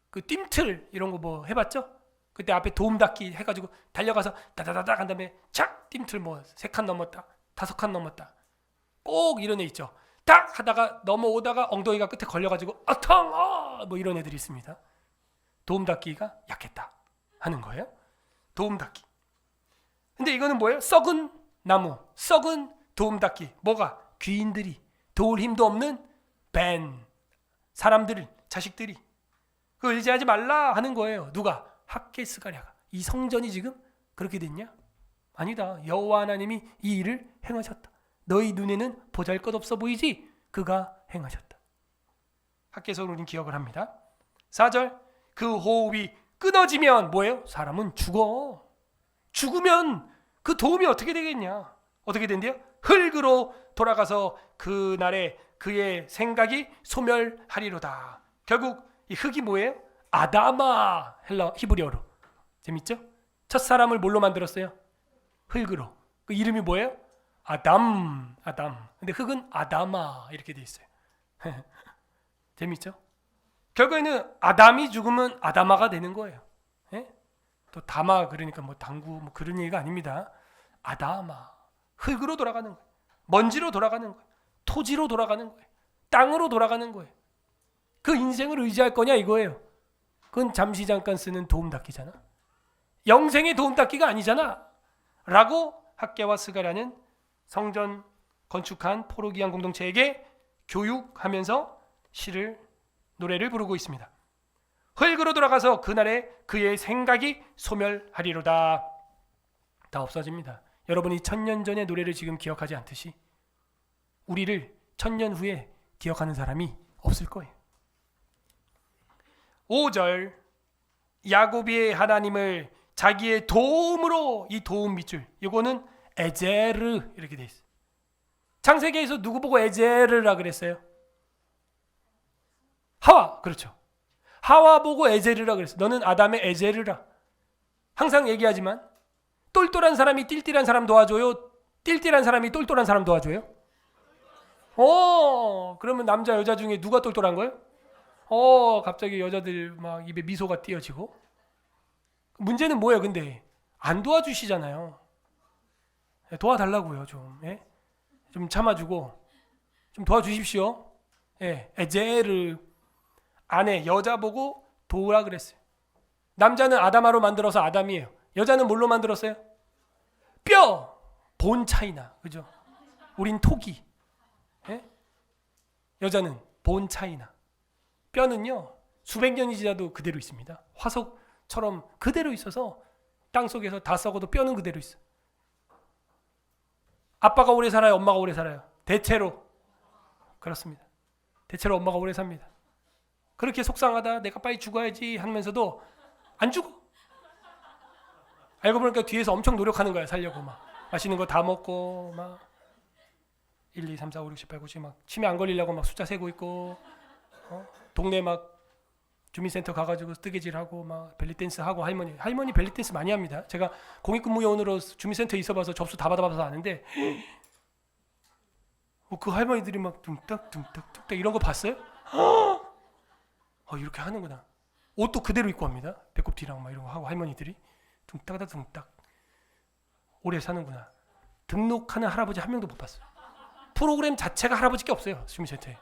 그 뜀틀 이런 거 뭐 해봤죠? 그때 앞에 도움닫기 해가지고 달려가서 다다다닥 한 다음에 착 뜀틀 뭐 3칸 넘었다 5칸 넘었다 꼭 이런 애 있죠. 딱 하다가 넘어오다가 엉덩이가 끝에 걸려가지고 아탕 뭐 이런 애들이 있습니다. 도움닫기가 약했다 하는 거예요. 도움닫기. 근데 이거는 뭐예요? 썩은 나무, 썩은 도움닫기. 뭐가? 귀인들이 도울 힘도 없는 벤 사람들, 자식들이 그 의지하지 말라 하는 거예요. 누가? 학개스가랴가. 이 성전이 지금 그렇게 됐냐? 아니다. 여호와 하나님이 이 일을 행하셨다. 너희 눈에는 보잘것없어 보이지? 그가 행하셨다. 학개서는 우린 기억을 합니다. 4절 그 호흡이 끊어지면 뭐예요? 사람은 죽어. 죽으면 그 도움이 어떻게 되겠냐? 어떻게 된대요? 흙으로 돌아가서 그날에 그의 생각이 소멸하리로다. 결국 이 흙이 뭐예요? 아다마 헬라 히브리어로. 재밌죠? 첫 사람을 뭘로 만들었어요? 흙으로. 그 이름이 뭐예요? 아담. 근데 흙은 아다마 이렇게 돼 있어요. 재밌죠? 결국에는 아담이 죽으면 아다마가 되는 거예요. 예? 또 다마 그러니까 뭐 당구 뭐 그런 얘기가 아닙니다. 아다마. 흙으로 돌아가는 거예요. 먼지로 돌아가는 거예요. 토지로 돌아가는 거예요. 땅으로 돌아가는 거예요. 그 인생을 의지할 거냐 이거예요. 그건 잠시 잠깐 쓰는 도움닫기잖아. 영생의 도움닫기가 아니잖아. 라고 학개와 스가랴는 성전 건축한 포로기안 공동체에게 교육하면서 노래를 부르고 있습니다. 흙으로 돌아가서 그날에 그의 생각이 소멸하리로다. 다 없어집니다. 여러분이 1000년 전의 노래를 지금 기억하지 않듯이 우리를 1000년 후에 기억하는 사람이 없을 거예요. 5절 야곱의 하나님을 자기의 도움으로 이 도움 밑줄 이거는 에제르 이렇게 돼 있어요. 창세기에서 누구 보고 에제르라 그랬어요? 하와. 그렇죠. 하와 보고 에제르라 그랬어요. 너는 아담의 에제르라. 항상 얘기하지만 똘똘한 사람이 띨띨한 사람 도와줘요? 띨띨한 사람이 똘똘한 사람 도와줘요? 그러면 남자 여자 중에 누가 똘똘한 거예요? 갑자기 여자들 막 입에 미소가 띄어지고. 문제는 뭐예요? 근데 안 도와주시잖아요. 도와달라고요. 좀 참아주고 좀 도와주십시오. 에제르 아내 여자 보고 도우라 그랬어요. 남자는 아담아로 만들어서 아담이에요. 여자는 뭘로 만들었어요? 뼈 본 차이나. 그죠? 우린 토기. 여자는 본 차이나. 뼈는요 수백 년이 지나도 그대로 있습니다. 화석처럼 그대로 있어서 땅속에서 다 썩어도 뼈는 그대로 있어. 아빠가 오래 살아요? 엄마가 오래 살아요? 대체로 그렇습니다. 대체로 엄마가 오래 삽니다. 그렇게 속상하다 내가 빨리 죽어야지 하면서도 안 죽어. 알고 보니까 뒤에서 엄청 노력하는 거야. 살려고 막 맛있는 거 다 먹고 막 1, 2, 3, 4, 5, 6, 7, 8, 9, 10 막 치매 안 걸리려고 막 숫자 세고 있고 동네 막 주민센터 가가지고 뜨개질하고 막 벨리댄스 하고 할머니 벨리댄스 많이 합니다. 제가 공익근무요원으로 주민센터에 있어봐서 접수 다 받아봐서 아는데 그 할머니들이 막 둥딱 이런 거 봤어요? 이렇게 하는구나. 옷도 그대로 입고 합니다. 배꼽 뒤랑 막 이런 거 하고 할머니들이 둥딱 오래 사는구나. 등록하는 할아버지 한 명도 못 봤어요. 프로그램 자체가 할아버지께 없어요. 주민센터에.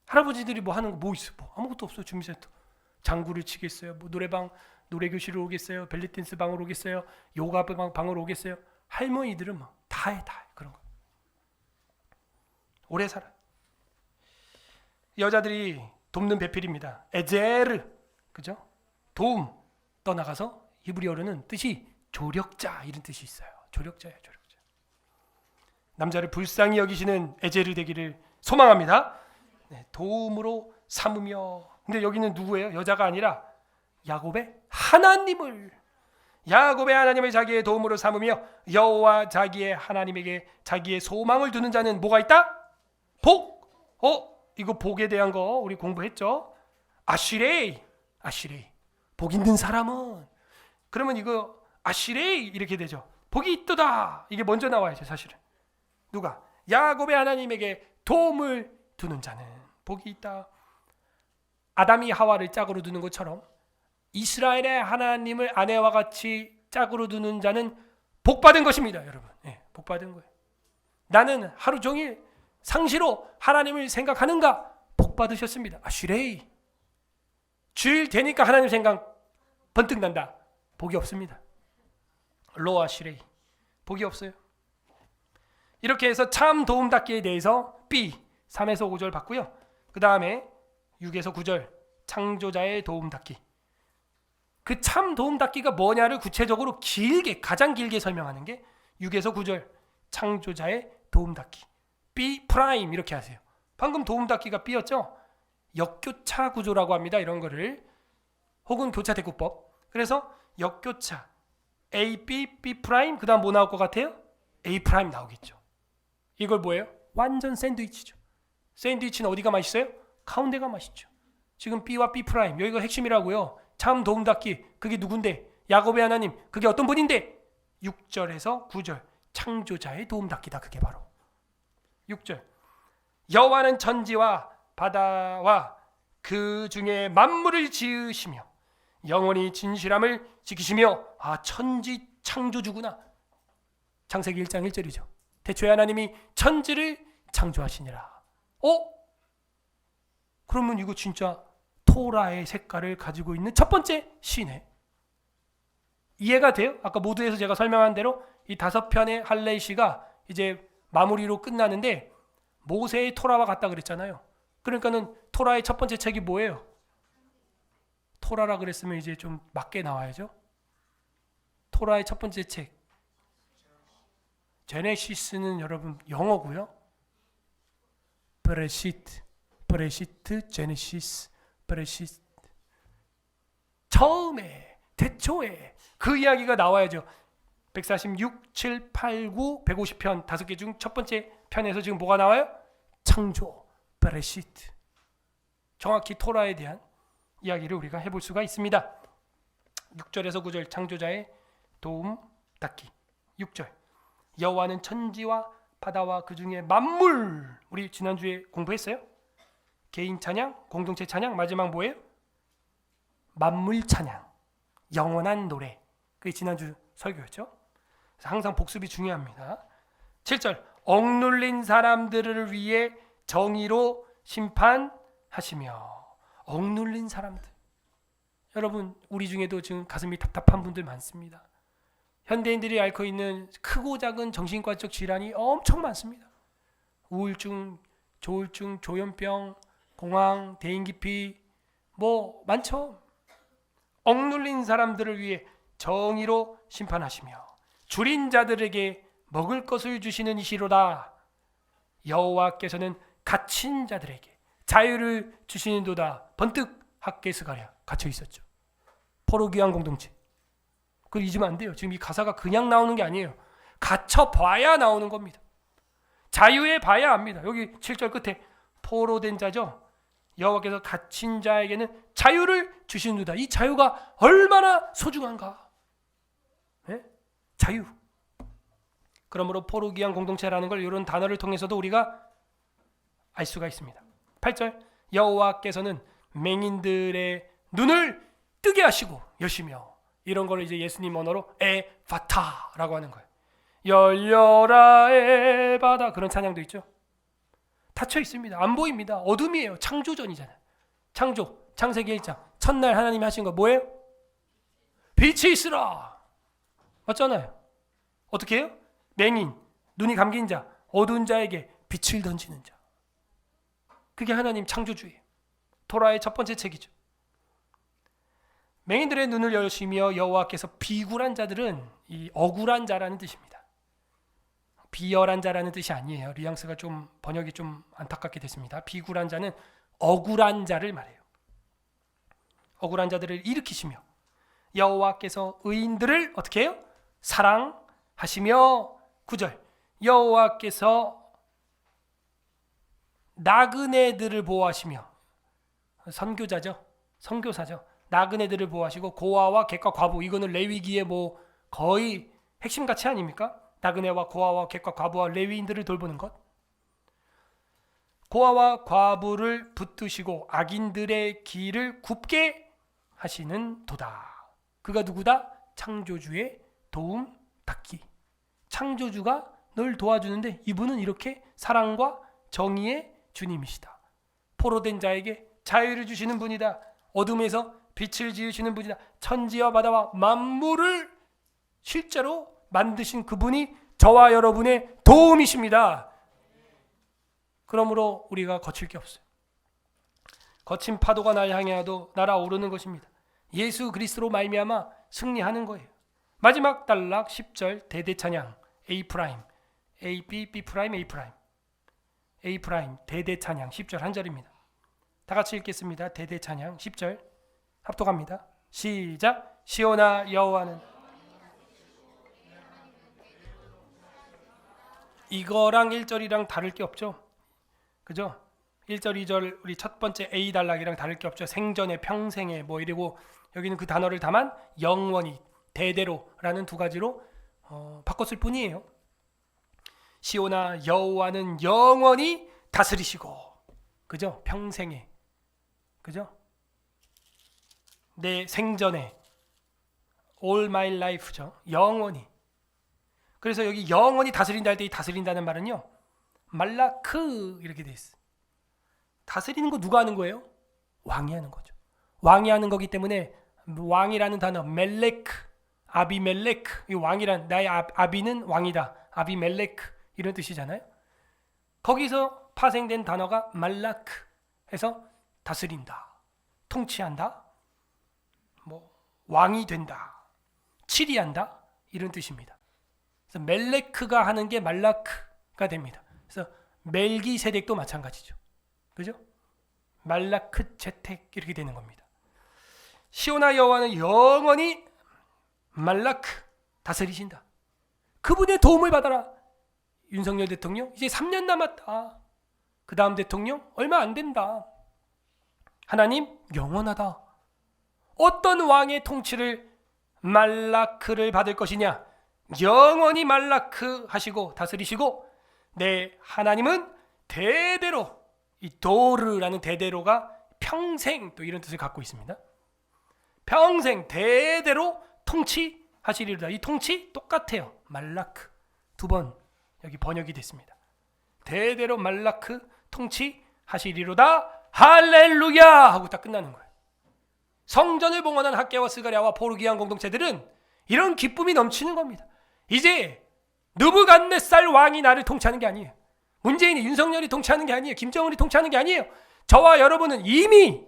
할아버지들이 뭐 하는 거 뭐 있어? 뭐 아무것도 없어요. 주민센터. 장구를 치겠어요. 뭐 노래방, 노래교실을 오겠어요. 벨리댄스 방으로 오겠어요. 요가 방으로 오겠어요. 할머니들은 막 다 해 그런 거. 오래 살아. 여자들이 돕는 배필입니다. 에제르. 그죠? 도움. 떠나가서 히브리어로는 뜻이 조력자 이런 뜻이 있어요. 조력자예요. 남자를 불쌍히 여기시는 에제르 되기를 소망합니다. 도움으로 삼으며. 근데 여기는 누구예요? 여자가 아니라 야곱의 하나님을. 야곱의 하나님을 자기의 도움으로 삼으며 여호와 자기의 하나님에게 자기의 소망을 두는 자는 뭐가 있다? 복. 이거 복에 대한 거 우리 공부했죠. 아시레이. 복 있는 사람은, 그러면 이거 아시레이 이렇게 되죠. 복이 있도다. 이게 먼저 나와야죠. 사실은 누가? 야곱의 하나님에게 도움을 두는 자는 복이 있다. 아담이 하와를 짝으로 두는 것처럼 이스라엘의 하나님을 아내와 같이 짝으로 두는 자는 복받은 것입니다. 여러분, 복받은 거예요. 나는 하루 종일 상시로 하나님을 생각하는가? 복받으셨습니다. 아시레이. 주일 되니까 하나님 생각 번뜩 난다. 복이 없습니다. 로 아시레이. 복이 없어요. 이렇게 해서 참 도움닫기에 대해서 B 3에서 5절 봤고요. 그 다음에 6에서 9절 창조자의 도움닫기. 그 참 도움닫기가 뭐냐를 구체적으로 길게, 가장 길게 설명하는 게 6에서 9절 창조자의 도움닫기. B 프라임 이렇게 하세요. 방금 도움닫기가 B였죠. 역교차 구조라고 합니다. 이런 거를. 혹은 교차 대구법. 그래서 역교차 A, B, B 프라임, 그 다음 뭐 나올 것 같아요? A 프라임 나오겠죠. 이걸 뭐예요? 완전 샌드위치죠. 샌드위치는 어디가 맛있어요? 가운데가 맛있죠. 지금 B와 B 프라임, 여기가 핵심이라고요. 참 도움닫기, 그게 누군데? 야곱의 하나님, 그게 어떤 분인데? 6절에서 9절 창조자의 도움닫기다. 그게 바로 6절. 여호와는 천지와 바다와 그 중에 만물을 지으시며 영원히 진실함을 지키시며, 천지 창조주구나. 창세기 1장 1절이죠. 태초에 하나님이 천지를 창조하시니라. 그러면 이거 진짜 토라의 색깔을 가지고 있는 첫 번째 시네. 이해가 돼요? 아까 모두에서 제가 설명한 대로 이 5편의 할례시가 이제 마무리로 끝나는데 모세의 토라와 같다 그랬잖아요. 그러니까는 토라의 첫 번째 책이 뭐예요? 토라라 그랬으면 이제 좀 맞게 나와야죠. 토라의 첫 번째 책 제네시스는 여러분 영어고요. 브레시트, 제네시스, 브레시트. 처음에, 태초에 그 이야기가 나와야죠. 146, 7, 8, 9, 150편 5개 중 첫 번째 편에서 지금 뭐가 나와요? 창조, 브레시트. 정확히 토라에 대한 이야기를 우리가 해볼 수가 있습니다. 6절에서 9절 창조자의 도움 닫기. 6절 여호와는 천지와 바다와 그 중에 만물. 우리 지난주에 공부했어요. 개인 찬양, 공동체 찬양, 마지막 뭐예요? 만물 찬양, 영원한 노래. 그게 지난주 설교였죠. 그래서 항상 복습이 중요합니다. 7절 억눌린 사람들을 위해 정의로 심판하시며. 억눌린 사람들. 여러분, 우리 중에도 지금 가슴이 답답한 분들 많습니다. 현대인들이 앓고 있는 크고 작은 정신과적 질환이 엄청 많습니다. 우울증, 조울증, 조현병, 공황, 대인기피, 뭐 많죠. 억눌린 사람들을 위해 정의로 심판하시며 줄인 자들에게 먹을 것을 주시는 이시로다. 여호와께서는 갇힌 자들에게 자유를 주시는도다. 번뜩 학개스가랴 갇혀 있었죠. 포로귀환 공동체. 그걸 잊으면 안 돼요. 지금 이 가사가 그냥 나오는 게 아니에요. 갇혀봐야 나오는 겁니다. 자유해 봐야 합니다. 여기 7절 끝에 포로된 자죠. 여호와께서 갇힌 자에게는 자유를 주시는도다. 이 자유가 얼마나 소중한가. 네? 자유. 그러므로 포로귀환 공동체라는 걸 이런 단어를 통해서도 우리가 알 수가 있습니다. 8절 여호와께서는 맹인들의 눈을 뜨게 하시고 여시며. 이런 걸 이제 예수님 언어로 에파타라고 하는 거예요. 열려라 에바다. 그런 찬양도 있죠. 닫혀 있습니다. 안 보입니다. 어둠이에요. 창조전이잖아요. 창조, 창세기 1장 첫날 하나님이 하신 거 뭐예요? 빛이 있으라. 맞잖아요. 어떻게 해요? 맹인, 눈이 감긴 자, 어두운 자에게 빛을 던지는 자. 그게 하나님 창조주예요. 토라의 첫 번째 책이죠. 맹인들의 눈을 여시며 여호와께서 비굴한 자들은 이 억울한 자라는 뜻입니다. 비열한 자라는 뜻이 아니에요. 뉘앙스가 좀 번역이 좀 안타깝게 됐습니다. 비굴한 자는 억울한 자를 말해요. 억울한 자들을 일으키시며 여호와께서 의인들을 어떻게 해요? 사랑하시며 9절 여호와께서 나그네들을 보호하시며 선교자죠. 선교사죠. 나그네들을 보호하시고 고아와 객과 과부 이거는 레위기의 뭐 거의 핵심 가치 아닙니까? 나그네와 고아와 객과 과부와 레위인들을 돌보는 것. 고아와 과부를 붙드시고 악인들의 길을 굽게 하시는 도다. 그가 누구다? 창조주의 도움 닫기. 창조주가 널 도와주는데 이분은 이렇게 사랑과 정의의 주님이시다. 포로된 자에게 자유를 주시는 분이다. 어둠에서 빛을 지으시는 분이다. 천지와 바다와 만물을 실제로 만드신 그분이 저와 여러분의 도움이십니다. 그러므로 우리가 거칠 게 없어요. 거친 파도가 날 향해도 날아오르는 것입니다. 예수 그리스도로 말미암아 승리하는 거예요. 마지막 단락 10절 대대찬양 A 프라임 A B B 프라임 A 프라임 A 프라임 대대찬양 10절 한 절입니다. 다 같이 읽겠습니다. 대대찬양 10절 합독합니다. 시작. 시온아 여호와는 이거랑 1절이랑 다를 게 없죠. 그죠? 1절 2절 우리 첫 번째 A 단락이랑 다를 게 없죠. 생전에 평생에 뭐 이러고 여기는 그 단어를 다만 영원히 대대로라는 두 가지로 바꿨을 뿐이에요. 시온아 여호와는 영원히 다스리시고 그죠? 평생에 그죠? 내 생전에 all my life죠. 영원히. 그래서 여기 영원히 다스린다 할 때 이 다스린다는 말은요. 말라크 이렇게 돼 있어. 다스리는 거 누가 하는 거예요? 왕이 하는 거죠. 왕이 하는 거기 때문에 왕이라는 단어 멜레크, 아비멜레크 이 왕이란 나의 아비는 왕이다. 아비멜레크 이런 뜻이잖아요. 거기서 파생된 단어가 말라크 해서 다스린다, 통치한다, 뭐 왕이 된다, 치리한다 이런 뜻입니다. 그래서 멜레크가 하는 게 말라크가 됩니다. 그래서 멜기세덱도 마찬가지죠. 그죠? 말라크 제택 이렇게 되는 겁니다. 시온아 여호와는 영원히 말라크 다스리신다. 그분의 도움을 받아라. 윤석열 대통령 이제 3년 남았다. 그 다음 대통령 얼마 안 된다. 하나님 영원하다. 어떤 왕의 통치를 말라크를 받을 것이냐? 영원히 말라크 하시고 다스리시고 내 하나님은 대대로 이 도르라는 대대로가 평생 또 이런 뜻을 갖고 있습니다. 평생 대대로 통치하시리로다. 이 통치 똑같아요. 말라크 두 번 여기 번역이 됐습니다. 대대로 말라크 통치하시리로다. 할렐루야 하고 딱 끝나는 거예요. 성전을 봉헌한 학개와 스가랴와 포르기안 공동체들은 이런 기쁨이 넘치는 겁니다. 이제 느부갓네살 왕이 나를 통치하는 게 아니에요. 문재인이 윤석열이 통치하는 게 아니에요. 김정은이 통치하는 게 아니에요. 저와 여러분은 이미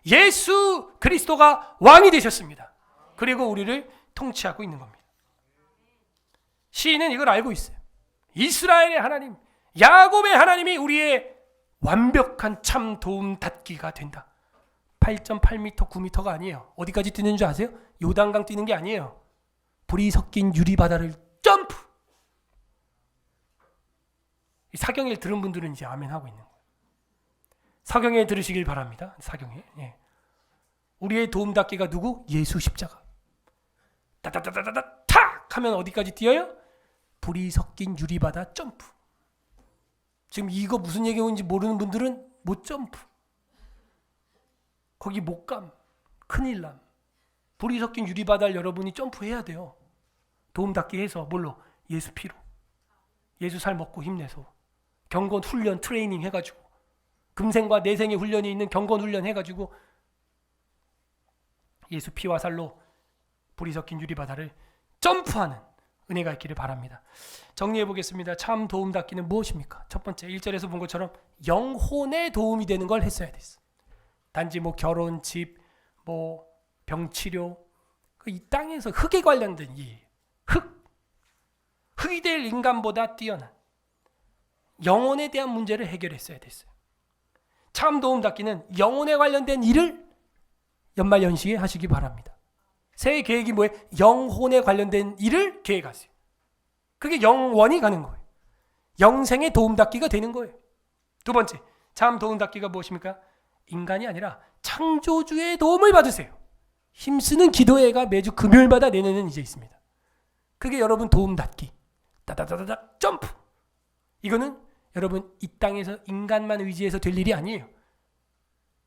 예수 그리스도가 왕이 되셨습니다. 그리고 우리를 통치하고 있는 겁니다. 시인은 이걸 알고 있어요. 이스라엘의 하나님, 야곱의 하나님이 우리의 완벽한 참 도움 닫기가 된다. 8.8m, 9m가 아니에요. 어디까지 뛰는 줄 아세요? 요단강 뛰는 게 아니에요. 불이 섞인 유리바다를 점프! 사경일 들은 분들은 이제 아멘 하고 있는 거예요. 사경일 들으시길 바랍니다. 사경일. 예. 우리의 도움 닫기가 누구? 예수 십자가. 따다다다다다 탁 하면 어디까지 뛰어요? 불이 섞인 유리바다 점프. 지금 이거 무슨 얘기인지 모르는 분들은 못 점프. 거기 못 감. 큰일 남. 불이 섞인 유리바다를 여러분이 점프해야 돼요. 도움 닫기 해서 뭘로? 예수 피로. 예수 살 먹고 힘내서. 경건 훈련 트레이닝 해가지고 금생과 내생의 훈련이 있는 경건 훈련 해가지고 예수 피와 살로 불이 섞인 유리바다를 점프하는 은혜가 있기를 바랍니다. 정리해 보겠습니다. 참 도움 닫기는 무엇입니까? 첫 번째 1절에서 본 것처럼 영혼에 도움이 되는 걸 했어야 됐어. 단지 뭐 결혼, 집, 뭐 병치료 이 땅에서 흙에 관련된 일, 흙이 될 인간보다 뛰어난 영혼에 대한 문제를 해결했어야 됐어요. 참 도움 닫기는 영혼에 관련된 일을 연말연시에 하시기 바랍니다. 새 계획이 뭐예요? 영혼에 관련된 일을 계획하세요. 그게 영원히 가는 거예요. 영생의 도움닫기가 되는 거예요. 두 번째, 참 도움닫기가 무엇입니까? 인간이 아니라 창조주의 도움을 받으세요. 힘쓰는 기도회가 매주 금요일마다 내내는 이제 있습니다. 그게 여러분 도움닫기. 따다다다닥 점프. 이거는 여러분 이 땅에서 인간만 의지해서 될 일이 아니에요.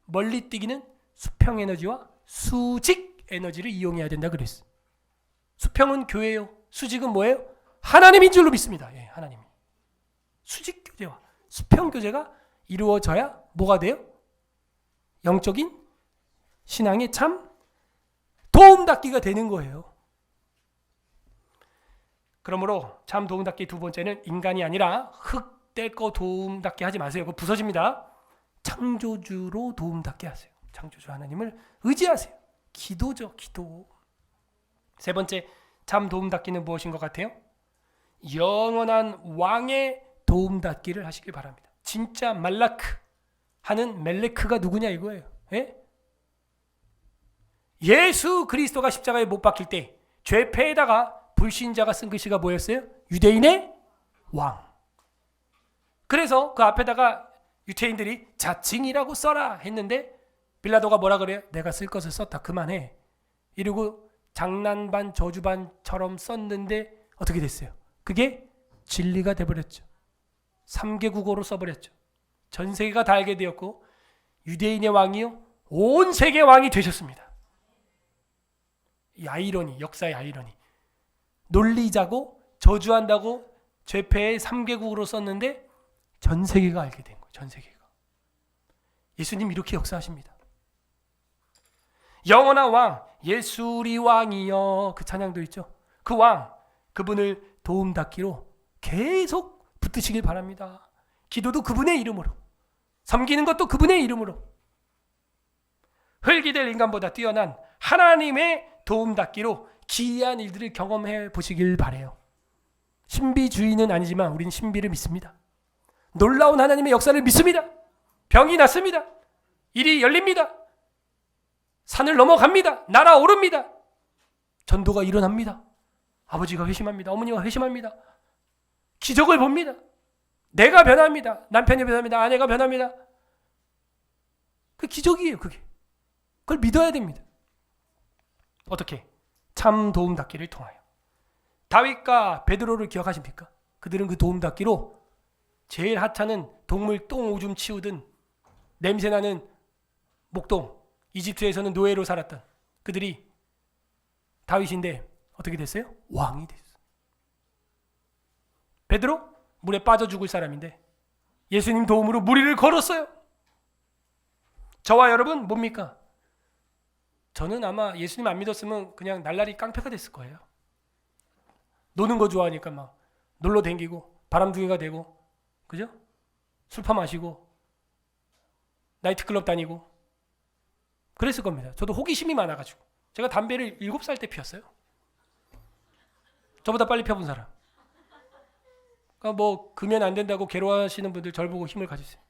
멀리 뛰기는 수평 에너지와 수직 에너지를 이용해야 된다 그랬어. 수평은 교회요. 수직은 뭐예요? 하나님인 줄로 믿습니다. 예, 하나님. 수직 교제와 수평 교제가 이루어져야 뭐가 돼요? 영적인 신앙의 참 도움닫기가 되는 거예요. 그러므로 참 도움닫기 두 번째는 인간이 아니라 흙 뗄 거 도움닫기 하지 마세요. 그거 부서집니다. 창조주로 도움닫게 하세요. 창조주 하나님을 의지하세요. 기도죠, 기도. 세 번째, 참 도움닫기는 무엇인 것 같아요? 영원한 왕의 도움닫기를 하시길 바랍니다. 진짜 말라크 하는 멜레크가 누구냐 이거예요. 예? 예수 그리스도가 십자가에 못 박힐 때 죄패에다가 불신자가 쓴 글씨가 뭐였어요? 유대인의 왕. 그래서 그 앞에다가 유대인들이 자칭이라고 써라 했는데 빌라도가 뭐라 그래요? 내가 쓸 것을 썼다. 그만해. 이러고 장난 반 저주 반처럼 썼는데 어떻게 됐어요? 그게 진리가 돼버렸죠. 3개 국어로 써버렸죠. 전 세계가 다 알게 되었고 유대인의 왕이요 온 세계 왕이 되셨습니다. 이 아이러니, 역사의 아이러니. 놀리자고 저주한다고 죄패의 3개국으로 썼는데 전 세계가 알게 된 거예요. 전 세계가. 예수님 이렇게 역사하십니다. 영원한 왕 예수 우리 왕이여, 그 찬양도 있죠. 그 왕, 그분을 도움닫기로 계속 붙드시길 바랍니다. 기도도 그분의 이름으로, 섬기는 것도 그분의 이름으로, 흙이 될 인간보다 뛰어난 하나님의 도움닫기로 기이한 일들을 경험해 보시길 바라요. 신비주의는 아니지만 우리는 신비를 믿습니다. 놀라운 하나님의 역사를 믿습니다. 병이 낫습니다. 일이 열립니다. 산을 넘어갑니다. 날아오릅니다. 전도가 일어납니다. 아버지가 회심합니다. 어머니가 회심합니다. 기적을 봅니다. 내가 변합니다. 남편이 변합니다. 아내가 변합니다. 그 기적이에요. 그게. 그걸 믿어야 됩니다. 어떻게? 참 도움닫기를 통하여. 다윗과 베드로를 기억하십니까? 그들은 그 도움닫기로 제일 하찮은 동물 똥 오줌 치우던 냄새나는 목동, 이집트에서는 노예로 살았던 그들이 다윗인데 어떻게 됐어요? 왕이 됐어요. 베드로 물에 빠져 죽을 사람인데 예수님 도움으로 물 위를 걸었어요. 저와 여러분 뭡니까? 저는 아마 예수님 안 믿었으면 그냥 날라리 깡패가 됐을 거예요. 노는 거 좋아하니까 막 놀러 댕기고 바람둥이가 되고, 그죠? 술파 마시고 나이트클럽 다니고 그랬을 겁니다. 저도 호기심이 많아가지고. 제가 담배를 7살 때 피웠어요. 저보다 빨리 펴본 사람. 그러니까 뭐 금연 안 된다고 괴로워하시는 분들 절 보고 힘을 가지세요.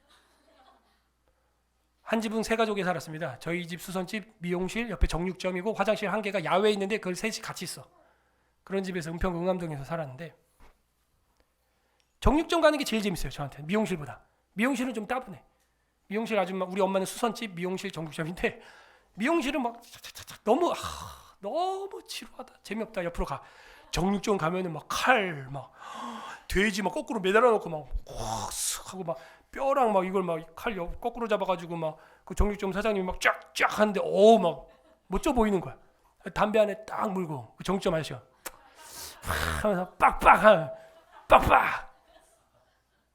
한 집은 세 가족이 살았습니다. 저희 집 수선집, 미용실, 옆에 정육점이고 화장실 한 개가 야외에 있는데 그걸 셋이 같이 써. 그런 집에서 은평 응암동에서 살았는데 정육점 가는 게 제일 재밌어요. 저한테 미용실보다. 미용실은 좀 따분해. 미용실 아줌마, 우리 엄마는 수선집, 미용실, 정육점인데 미용실은 막 너무 지루하다, 재미없다. 옆으로 가. 정육점 가면은 막 칼, 막 돼지 막 거꾸로 매달아 놓고 막 하고 막 뼈랑 막 이걸 막 칼 거꾸로 잡아가지고 막 그 정육점 사장님이 막 쫙쫙 하는데 막 멋져 보이는 거야. 담배 안에 딱 물고 그 정육점 아저씨가 하면서 빡빡.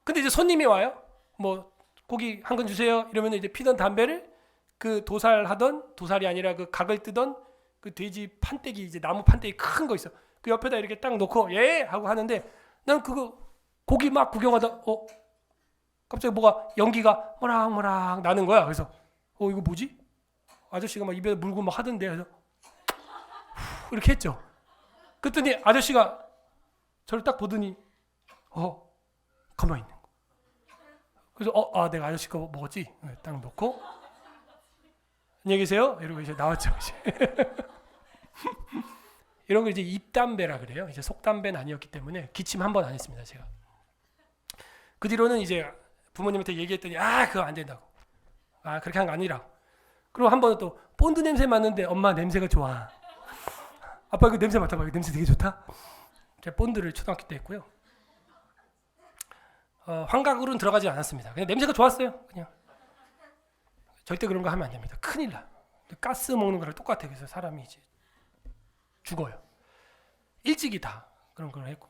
근데 이제 손님이 와요. 뭐 고기 한 건 주세요. 이러면 이제 피던 담배를 그 도살이 아니라 그 각을 뜨던 그 돼지 판때기, 이제 나무 판때기 큰 거 있어. 그 옆에다 이렇게 딱 놓고 예 하고 하는데 난 그거 고기 막 구경하다 갑자기 뭐가 연기가 모락모락 나는 거야. 그래서 이거 뭐지? 아저씨가 막 입에 물고 막 하던데. 그래서 이렇게 했죠. 그랬더니 아저씨가 저를 딱 보더니 가만히 있는 거. 그래서 내가 아저씨 거 먹었지? 딱 놓고 안녕히 계세요. 이러고 이제 나왔죠. 이런 걸 이제 입담배라 그래요. 이제 속담배는 아니었기 때문에 기침 한 번 안 했습니다, 제가. 그 뒤로는 이제 부모님한테 얘기했더니 그거 안 된다고. 그렇게 한 거 아니라. 그리고 한 번은 또 본드 냄새 맡는데 엄마 냄새가 좋아. 아빠 그 냄새 맡아봐. 냄새 되게 좋다. 제가 본드를 초등학교 때 했고요. 환각으로는 들어가지 않았습니다. 그냥 냄새가 좋았어요. 그냥. 절대 그런 거 하면 안 됩니다. 큰일 나. 가스 먹는 거랑 똑같아. 그래서 사람이 이제 죽어요. 일찍이 다 그런 걸 했고.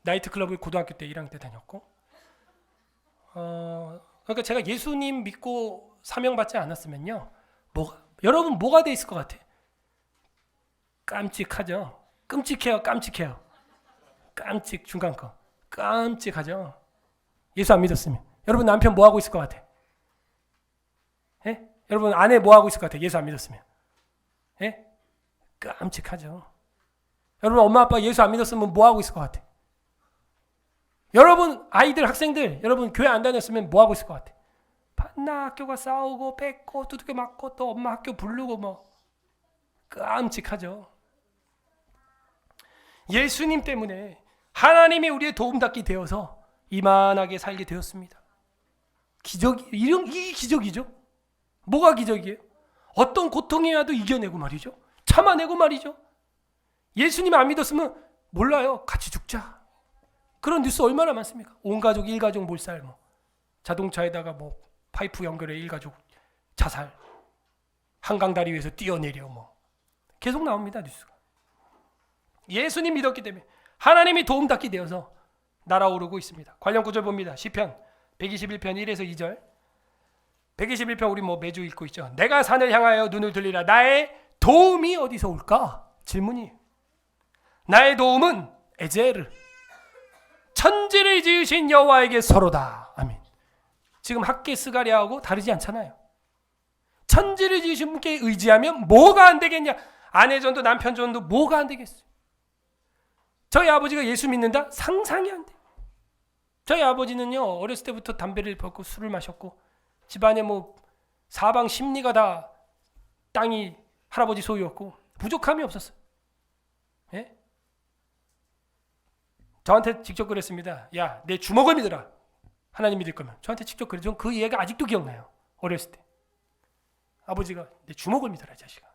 나이트클럽을 고등학교 때 1학년 때 다녔고. 그러니까 제가 예수님 믿고 사명받지 않았으면요. 여러분 뭐가 돼 있을 것 같아? 깜찍하죠. 끔찍해요. 깜찍해요. 깜찍 중간 거. 깜찍하죠. 예수 안 믿었으면. 여러분 남편 뭐 하고 있을 것 같아? 예? 여러분 아내 뭐 하고 있을 것 같아? 예수 안 믿었으면. 예? 깜찍하죠. 여러분 엄마 아빠 예수 안 믿었으면 뭐 하고 있을 것 같아? 여러분 아이들 학생들 여러분 교회 안 다녔으면 뭐 하고 있을 것 같아? 반나 학교가 싸우고 뺏고 두들겨 맞고 또 엄마 학교 부르고 뭐 깜찍하죠. 예수님 때문에 하나님이 우리의 도움닫기 되어서 이만하게 살게 되었습니다. 이 기적이죠. 뭐가 기적이에요? 어떤 고통이 와도 이겨내고 말이죠. 참아내고 말이죠. 예수님 안 믿었으면 몰라요. 같이 죽자. 그런 뉴스 얼마나 많습니까? 온 가족, 일가족 몰살, 자동차에다가 파이프 연결해 일가족 자살, 한강다리 위에서 뛰어내려 계속 나옵니다 뉴스가. 예수님 믿었기 때문에 하나님이 도움닫기 되어서 날아오르고 있습니다. 관련 구절 봅니다. 시편 121편 1에서 2절. 121편 우리 매주 읽고 있죠. 내가 산을 향하여 눈을 들리라. 나의 도움이 어디서 올까? 질문이. 나의 도움은 에제르 천지를 지으신 여호와에게 서로다. 아멘. 지금 학계 스가랴하고 다르지 않잖아요. 천지를 지으신 분께 의지하면 뭐가 안 되겠냐? 아내 전도 남편 전도 뭐가 안 되겠어요? 저희 아버지가 예수 믿는다? 상상이 안 돼. 저희 아버지는요 어렸을 때부터 담배를 피웠고 술을 마셨고 집안에 사방 심리가 다 땅이 할아버지 소유였고 부족함이 없었어요. 예? 저한테 직접 그랬습니다. 야, 내 주먹을 믿어라. 하나님 믿을 거면. 저한테 직접 그래서 저는 그 이야기가 아직도 기억나요. 어렸을 때. 아버지가 내 주먹을 믿어라, 자식아.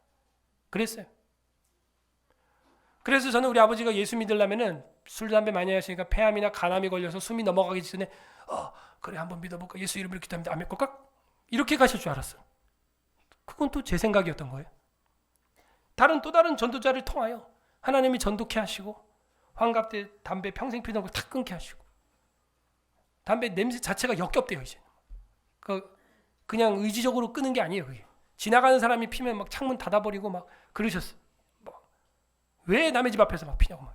그랬어요. 그래서 저는 우리 아버지가 예수 믿으려면은 술, 담배 많이 하시니까 폐암이나 간암이 걸려서 숨이 넘어가기 전에 그래 한번 믿어볼까? 예수 이름으로 기도합니다. 아멘 꼴깍? 이렇게 가실 줄 알았어요. 그건 또 제 생각이었던 거예요. 또 다른 전도자를 통하여 하나님이 전도케 하시고 환갑 때 담배 평생 피던 거 탁 끊게 하시고 담배 냄새 자체가 역겹대요 이제. 그냥 의지적으로 끄는 게 아니에요 그게. 지나가는 사람이 피면 창문 닫아버리고 그러셨어요. 왜 남의 집 앞에서 피냐고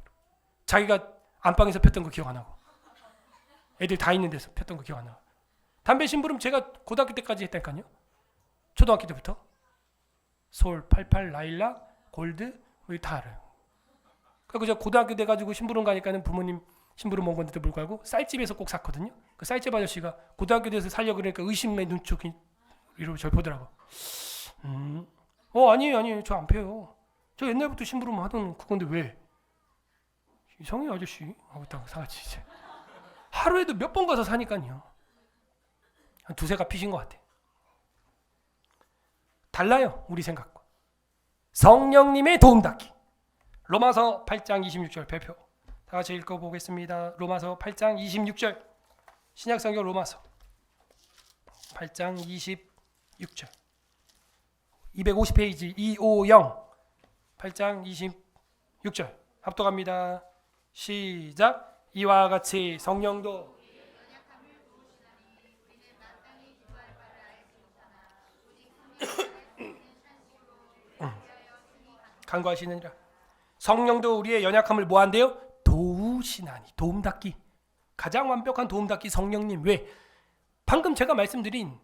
자기가 안방에서 폈던 거 기억 안 나고 애들 다 있는 데서 폈던 거 기억 안 나고. 담배 심부름 제가 고등학교 때까지 했다니까요. 초등학교 때부터 솔, 88, 라일락, 골드 다 알아요. 그리고 제가 고등학교 돼가지고 심부름 가니까는 부모님 심부름 온 건데도 불구하고 쌀집에서 꼭 샀거든요. 그 쌀집 아저씨가 고등학교 돼서 살려고 그러니까 의심의 눈촉이 이러고 절 보더라고. 아니에요 저 안 펴요. 저 옛날부터 심부름 하던 그건데 왜? 이상해 아저씨 하고 딱 사같이 이제 하루에도 몇 번 가서 사니까요. 한 두세 가 피신 것 같아. 달라요 우리 생각과. 성령님의 도움닫기. 로마서 8장 26절 발표. 다 같이 읽어보겠습니다. 로마서 8장 26절. 신약성경 로마서 8장 26절. 250페이지 250 8장 26절 합독합니다. 시작. 이와 같이 성령도 간구하시느니라. 성령도 우리의 연약함을 뭐한대요? 도우시나니. 도움닫기. 가장 완벽한 도움닫기 성령님. 왜? 방금 제가 말씀드린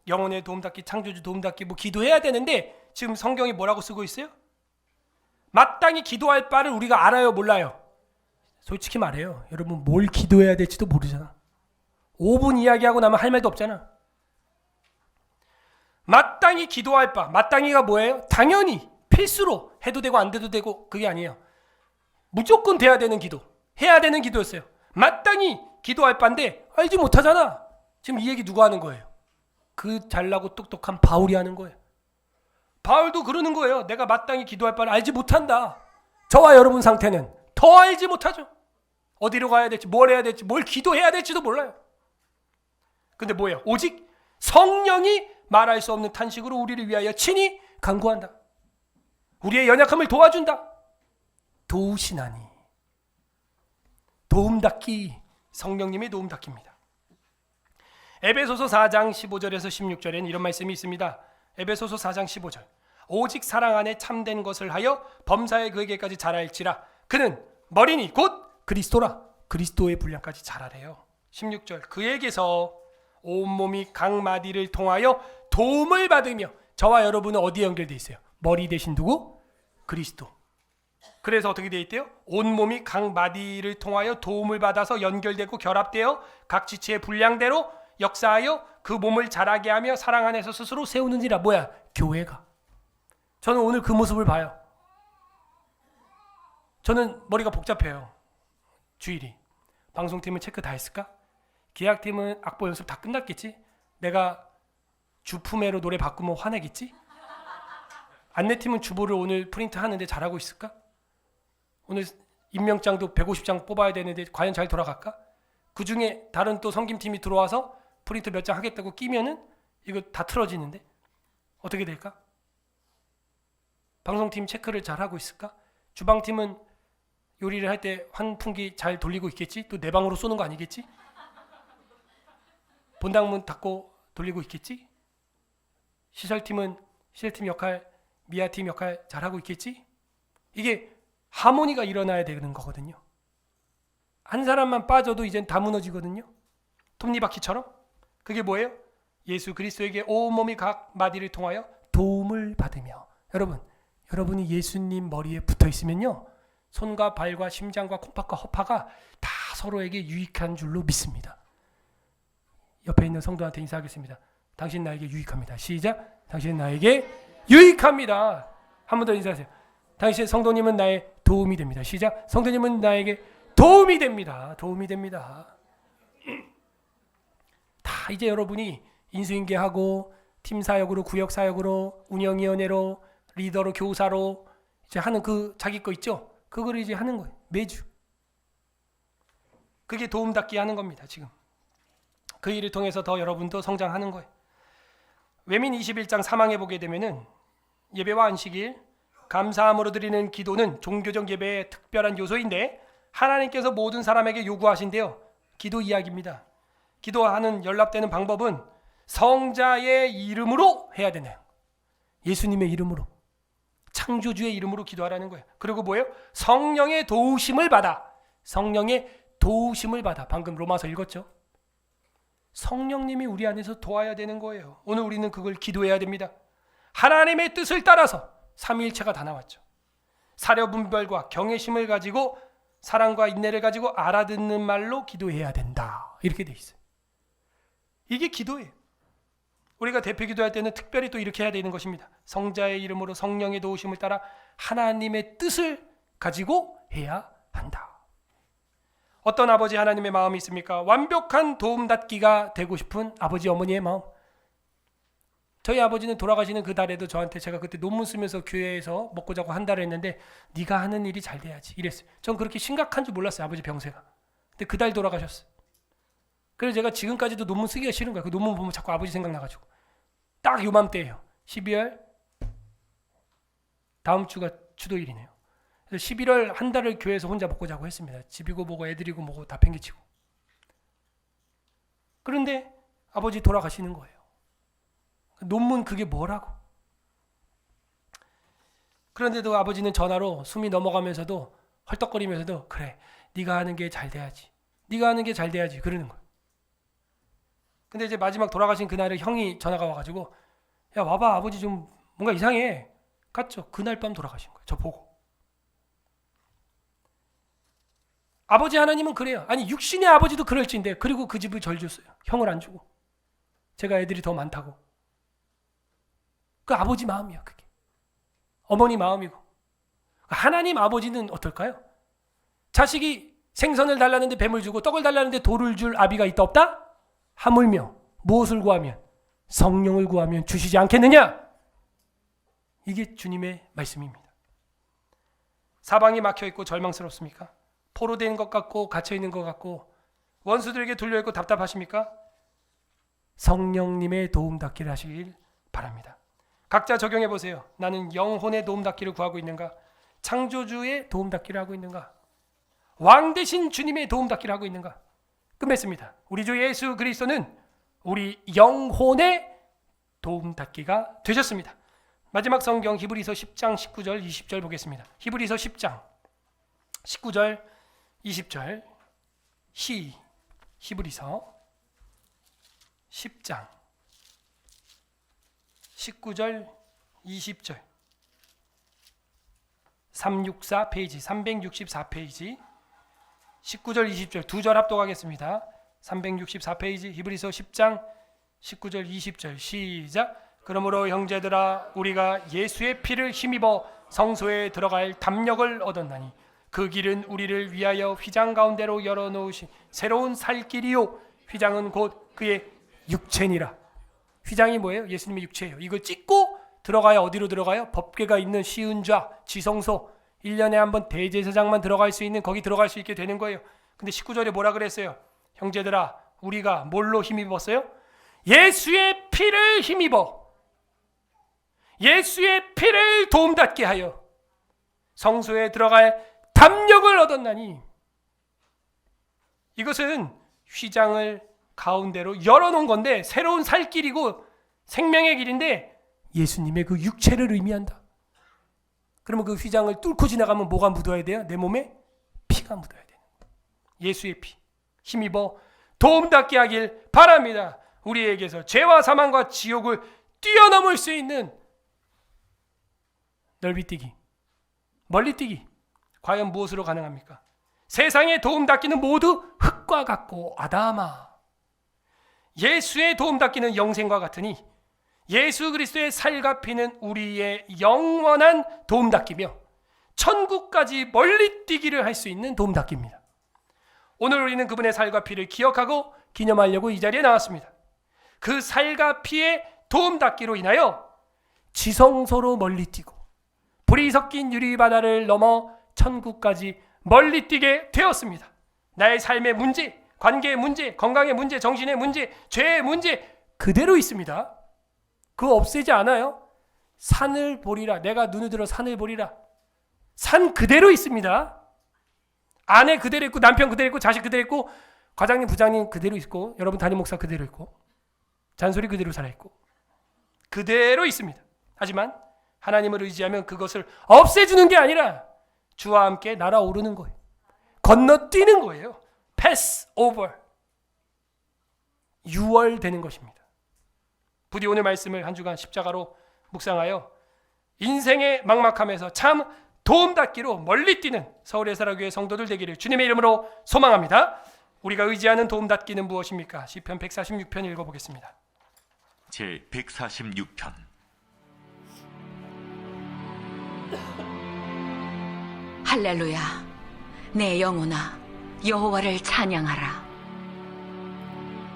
영혼의 도움닫기, 창조주 도움닫기 기도해야 되는데 지금 성경이 뭐라고 쓰고 있어요? 마땅히 기도할 바를 우리가 알아요, 몰라요? 솔직히 말해요. 여러분 뭘 기도해야 될지도 모르잖아. 5분 이야기하고 나면 할 말도 없잖아. 마땅히 기도할 바. 마땅히가 뭐예요? 당연히 필수로 해도 되고 안 돼도 되고 그게 아니에요. 무조건 돼야 되는 기도, 해야 되는 기도였어요. 마땅히 기도할 바인데 알지 못하잖아. 지금 이 얘기 누가 하는 거예요? 그 잘나고 똑똑한 바울이 하는 거예요. 바울도 그러는 거예요. 내가 마땅히 기도할 바를 알지 못한다. 저와 여러분 상태는 더 알지 못하죠. 어디로 가야 될지, 뭘 해야 될지, 뭘 기도해야 될지도 몰라요. 근데 뭐예요? 오직 성령이 말할 수 없는 탄식으로 우리를 위하여 친히 간구한다. 우리의 연약함을 도와준다. 도우시나니. 도움닫기, 성령님이 도움닫기입니다. 에베소서 4장 15절에서 16절에는 이런 말씀이 있습니다. 에베소서 4장 15절. 오직 사랑 안에 참된 것을 하여 범사에 그에게까지 자랄지라. 그는 머리니 곧 그리스도라. 그리스도의 분량까지 자라래요. 16절. 그에게서 온몸이 각 마디를 통하여 도움을 받으며. 저와 여러분은 어디에 연결되어 있어요? 머리 대신 누구? 그리스도. 그래서 어떻게 되어 있대요? 온몸이 각 마디를 통하여 도움을 받아서 연결되고 결합되어 각 지체의 분량대로 역사하여 그 몸을 자라게 하며 사랑 안에서 스스로 세우는지라. 뭐야? 교회가. 저는 오늘 그 모습을 봐요. 저는 머리가 복잡해요. 주일이. 방송팀은 체크 다 했을까? 기획팀은 악보 연습 다 끝났겠지? 내가 주품회로 노래 바꾸면 화내겠지? 안내팀은 주보를 오늘 프린트 하는데 잘하고 있을까? 오늘 임명장도 150장 뽑아야 되는데 과연 잘 돌아갈까? 그 중에 다른 또 섬김팀이 들어와서 프린트 몇 장 하겠다고 끼면은 이거 다 틀어지는데 어떻게 될까? 방송팀 체크를 잘 하고 있을까? 주방팀은 요리를 할 때 환풍기 잘 돌리고 있겠지? 또 내 방으로 쏘는 거 아니겠지? 본당문 닫고 돌리고 있겠지? 시설팀은 시설팀 역할, 미아팀 역할 잘하고 있겠지? 이게 하모니가 일어나야 되는 거거든요. 한 사람만 빠져도 이젠 다 무너지거든요. 톱니바퀴처럼. 그게 뭐예요? 예수 그리스도에게 온몸이 각 마디를 통하여 도움을 받으며. 여러분이 예수님 머리에 붙어 있으면요, 손과 발과 심장과 콩팥과 허파가 다 서로에게 유익한 줄로 믿습니다. 옆에 있는 성도한테 인사하겠습니다. 당신 나에게 유익합니다. 시작. 당신 나에게 유익합니다. 한 번 더 인사하세요. 당신 성도님은 나의 도움이 됩니다. 시작. 성도님은 나에게 도움이 됩니다. 도움이 됩니다. 다 이제 여러분이 인수인계하고 팀사역으로, 구역사역으로, 운영위원회로, 리더로, 교사로 이제 하는 그 자기 거 있죠? 그걸 이제 하는 거예요. 매주. 그게 도움닫기 하는 겁니다. 지금. 그 일을 통해서 더 여러분도 성장하는 거예요. 외민 21장 3항에 보게 되면은 예배와 안식일, 감사함으로 드리는 기도는 종교적 예배의 특별한 요소인데 하나님께서 모든 사람에게 요구하신대요. 기도 이야기입니다. 기도하는 연락되는 방법은 성자의 이름으로 해야 되네요. 예수님의 이름으로, 창조주의 이름으로 기도하라는 거예요. 그리고 뭐예요? 성령의 도우심을 받아. 성령의 도우심을 받아. 방금 로마서 읽었죠? 성령님이 우리 안에서 도와야 되는 거예요. 오늘 우리는 그걸 기도해야 됩니다. 하나님의 뜻을 따라서 삼위일체가 다 나왔죠. 사려 분별과 경외심을 가지고 사랑과 인내를 가지고 알아듣는 말로 기도해야 된다. 이렇게 돼 있어요. 이게 기도예요. 우리가 대표 기도할 때는 특별히 또 이렇게 해야 되는 것입니다. 성자의 이름으로 성령의 도우심을 따라 하나님의 뜻을 가지고 해야 한다. 어떤 아버지 하나님의 마음이 있습니까? 완벽한 도움닫기가 되고 싶은 아버지 어머니의 마음. 저희 아버지는 돌아가시는 그 달에도 저한테, 제가 그때 논문 쓰면서 교회에서 먹고 자고 한 달을 했는데 네가 하는 일이 잘 돼야지 이랬어요. 전 그렇게 심각한 줄 몰랐어요. 아버지 병세가. 근데 그 달 돌아가셨어요. 그래서 제가 지금까지도 논문 쓰기가 싫은 거예요. 그 논문 보면 자꾸 아버지 생각나가지고. 딱 요맘때예요. 12월 다음 주가 주도일이네요. 그래서 11월 한 달을 교회에서 혼자 먹고 자고 했습니다. 집이고 뭐고 애들이고 뭐고 다 팽개치고. 그런데 아버지 돌아가시는 거예요. 논문 그게 뭐라고. 그런데도 아버지는 전화로 숨이 넘어가면서도 헐떡거리면서도 그래, 네가 하는 게 잘 돼야지. 네가 하는 게 잘 돼야지. 그러는 거예요. 근데 이제 마지막 돌아가신 그날에 형이 전화가 와가지고 야 와봐, 아버지 좀 뭔가 이상해. 갔죠. 그날 밤 돌아가신 거예요. 저 보고. 아버지 하나님은 그래요. 아니 육신의 아버지도 그럴진데 그리고 그 집을 절 줬어요. 형을 안 주고. 제가 애들이 더 많다고. 그 아버지 마음이야 그게. 어머니 마음이고, 하나님 아버지는 어떨까요? 자식이 생선을 달라는데 뱀을 주고 떡을 달라는데 돌을 줄 아비가 있다 없다? 하물며 무엇을 구하면, 성령을 구하면 주시지 않겠느냐? 이게 주님의 말씀입니다. 사방이 막혀있고 절망스럽습니까? 포로된 것 같고 갇혀있는 것 같고 원수들에게 둘려있고 답답하십니까? 성령님의 도움닫기를 하시길 바랍니다. 각자 적용해 보세요. 나는 영혼의 도움닫기를 구하고 있는가? 창조주의 도움닫기를 하고 있는가? 왕 대신 주님의 도움닫기를 하고 있는가? 끝맺습니다. 우리 주 예수 그리스도는 우리 영혼의 도움닫기가 되셨습니다. 마지막 성경 히브리서 10장 19절 20절 보겠습니다. 히브리서 10장 19절 20절 히브리서 10장 19절 20절 364페이지 364페이지 19절 20절 두 절 합독하겠습니다. 364페이지 히브리서 10장 19절 20절 시작. 그러므로 형제들아 우리가 예수의 피를 힘입어 성소에 들어갈 담력을 얻었나니 그 길은 우리를 위하여 휘장 가운데로 열어놓으신 새로운 살 길이요 휘장은 곧 그의 육체니라. 휘장이 뭐예요? 예수님의 육체예요. 이걸 찢고 들어가야 어디로 들어가요? 법궤가 있는 시은좌 지성소 1년에 한 번 대제사장만 들어갈 수 있는 거기 들어갈 수 있게 되는 거예요. 근데 19절에 뭐라 그랬어요? 형제들아 우리가 뭘로 힘입었어요? 예수의 피를 힘입어 예수의 피를 도움닫게 하여 성소에 들어갈 담력을 얻었나니. 이것은 휘장을 가운데로 열어놓은 건데 새로운 살 길이고 생명의 길인데 예수님의 그 육체를 의미한다. 그러면 그 휘장을 뚫고 지나가면 뭐가 묻어야 돼요? 내 몸에 피가 묻어야 돼요. 예수의 피 힘입어 도움닫게 하길 바랍니다. 우리에게서 죄와 사망과 지옥을 뛰어넘을 수 있는 넓이뛰기, 멀리뛰기 과연 무엇으로 가능합니까? 세상의 도움닫기는 모두 흙과 같고 아담아. 예수의 도움닫기는 영생과 같으니 예수 그리스도의 살과 피는 우리의 영원한 도움닫기며 천국까지 멀리뛰기를 할 수 있는 도움닫기입니다. 오늘 우리는 그분의 살과 피를 기억하고 기념하려고 이 자리에 나왔습니다. 그 살과 피의 도움닫기로 인하여 지성소로 멀리뛰고 불이 섞인 유리바다를 넘어 천국까지 멀리뛰게 되었습니다. 나의 삶의 문제, 관계의 문제, 건강의 문제, 정신의 문제, 죄의 문제 그대로 있습니다. 그거 없애지 않아요. 산을 보리라. 내가 눈을 들어 산을 보리라. 산 그대로 있습니다. 아내 그대로 있고 남편 그대로 있고 자식 그대로 있고 과장님 부장님 그대로 있고 여러분 담임 목사 그대로 있고 잔소리 그대로 살아있고 그대로 있습니다. 하지만 하나님을 의지하면 그것을 없애주는 게 아니라 주와 함께 날아오르는 거예요. 건너뛰는 거예요. pass over. 유월되는 것입니다. 부디 오늘 말씀을 한 주간 십자가로 묵상하여 인생의 막막함에서 참 도움닫기로 멀리 뛰는 서울의 사랑교회 성도들 되기를 주님의 이름으로 소망합니다. 우리가 의지하는 도움닫기는 무엇입니까? 시편 146편 읽어보겠습니다. 제 146편. 할렐루야. 내 영혼아 여호와를 찬양하라.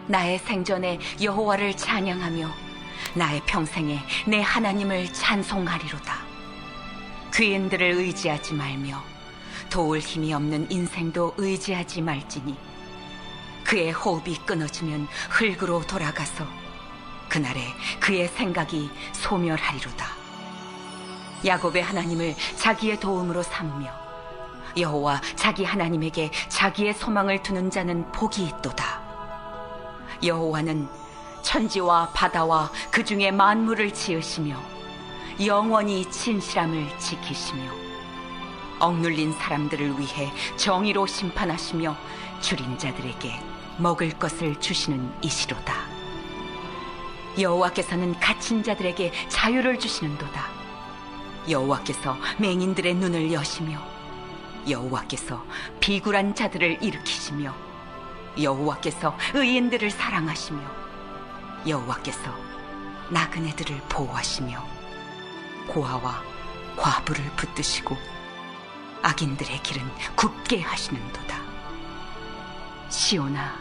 나의 생전에 여호와를 찬양하며 나의 평생에 내 하나님을 찬송하리로다. 귀인들을 의지하지 말며 도울 힘이 없는 인생도 의지하지 말지니 그의 호흡이 끊어지면 흙으로 돌아가서 그날에 그의 생각이 소멸하리로다. 야곱의 하나님을 자기의 도움으로 삼으며 여호와 자기 하나님에게 자기의 소망을 두는 자는 복이 있도다. 여호와는 천지와 바다와 그 중에 만물을 지으시며 영원히 진실함을 지키시며 억눌린 사람들을 위해 정의로 심판하시며 줄인 자들에게 먹을 것을 주시는 이시로다. 여호와께서는 갇힌 자들에게 자유를 주시는도다. 여호와께서 맹인들의 눈을 여시며 여호와께서 비굴한 자들을 일으키시며 여호와께서 의인들을 사랑하시며 여호와께서 나그네들을 보호하시며 고아와 과부를 붙드시고 악인들의 길은 굳게 하시는도다. 시온아,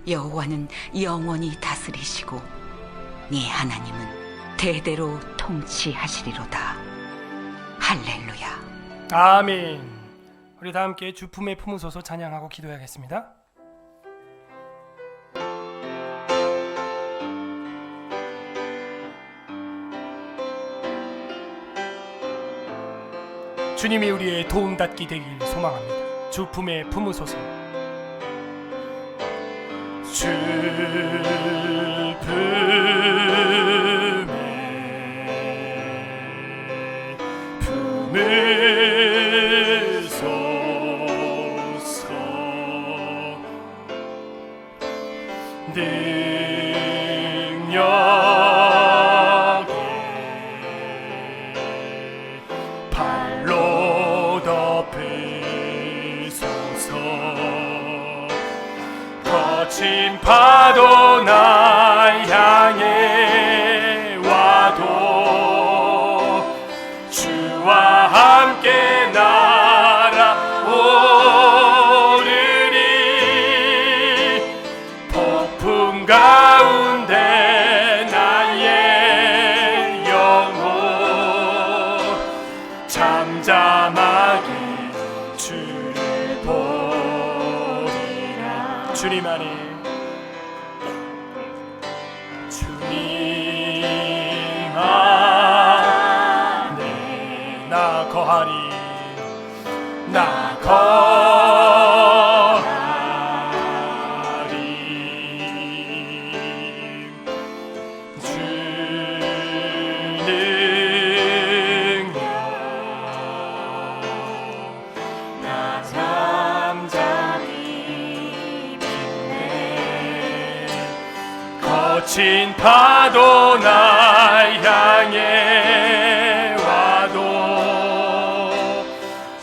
여호와는 영원히 다스리시고 네 하나님은 대대로 통치하시리로다. 할렐루야. 아멘. 우리 다 함께 주 품에 품으소서 찬양하고 기도하겠습니다. 주님이 우리의 도움닫기 되길 소망합니다. 주 품에 품으소서. 주 품에 품으소서. 능력에 발로 덮으소서. 거친 파도 날 향해 와도 주와 함께 날아오르리. 폭풍 가운데 나의 영혼 잠잠하게 주를 보리라. 주님 안에 주님 안에 나 거하리. 나 거하리. 주 능력 나 잠잠히 빛내. 거친 파도 날 향해 와도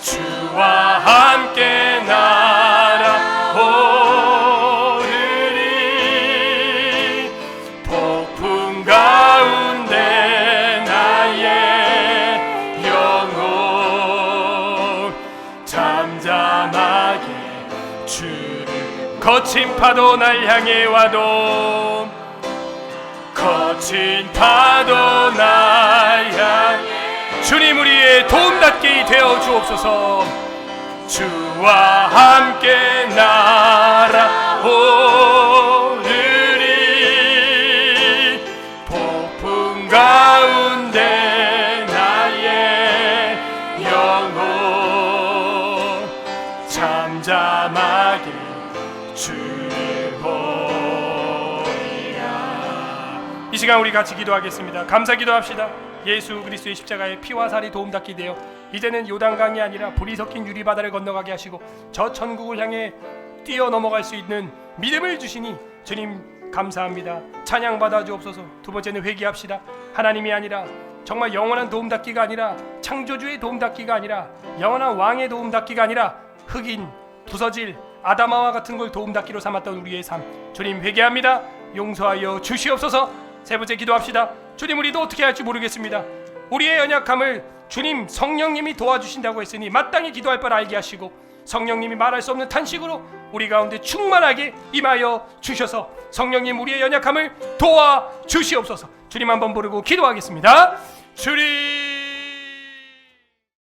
주와 함께 날아오르리. 폭풍 가운데 나의 영혼 잠잠하게 주를. 거친 파도 날 향해 와도 거친 파도 날 향해 주님 우리의 도움닫기 되어 주옵소서. 주와 함께 날아오르리. 폭풍 가운데 나의 영혼 잠잠하게 주를 보리라. 이 시간 우리 같이 기도하겠습니다. 감사 기도합시다. 예수 그리스도의 십자가의 피와 살이 도움닫기 되어 이제는 요단강이 아니라 불이 섞인 유리바다를 건너가게 하시고 저 천국을 향해 뛰어 넘어갈 수 있는 믿음을 주시니 주님 감사합니다. 찬양 받아 주옵소서. 두 번째는 회개합시다. 하나님이 아니라 정말 영원한 도움닫기가 아니라 창조주의 도움닫기가 아니라 영원한 왕의 도움닫기가 아니라 흑인, 부서질, 아담아와 같은 걸 도움닫기로 삼았던 우리의 삶, 주님 회개합니다. 용서하여 주시옵소서. 세 번째 기도합시다. 주님 우리도 어떻게 할지 모르겠습니다. 우리의 연약함을 주님 성령님이 도와주신다고 했으니 마땅히 기도할 바를 알게 하시고 성령님이 말할 수 없는 탄식으로 우리 가운데 충만하게 임하여 주셔서 성령님 우리의 연약함을 도와주시옵소서. 주님 한번 부르고 기도하겠습니다. 주님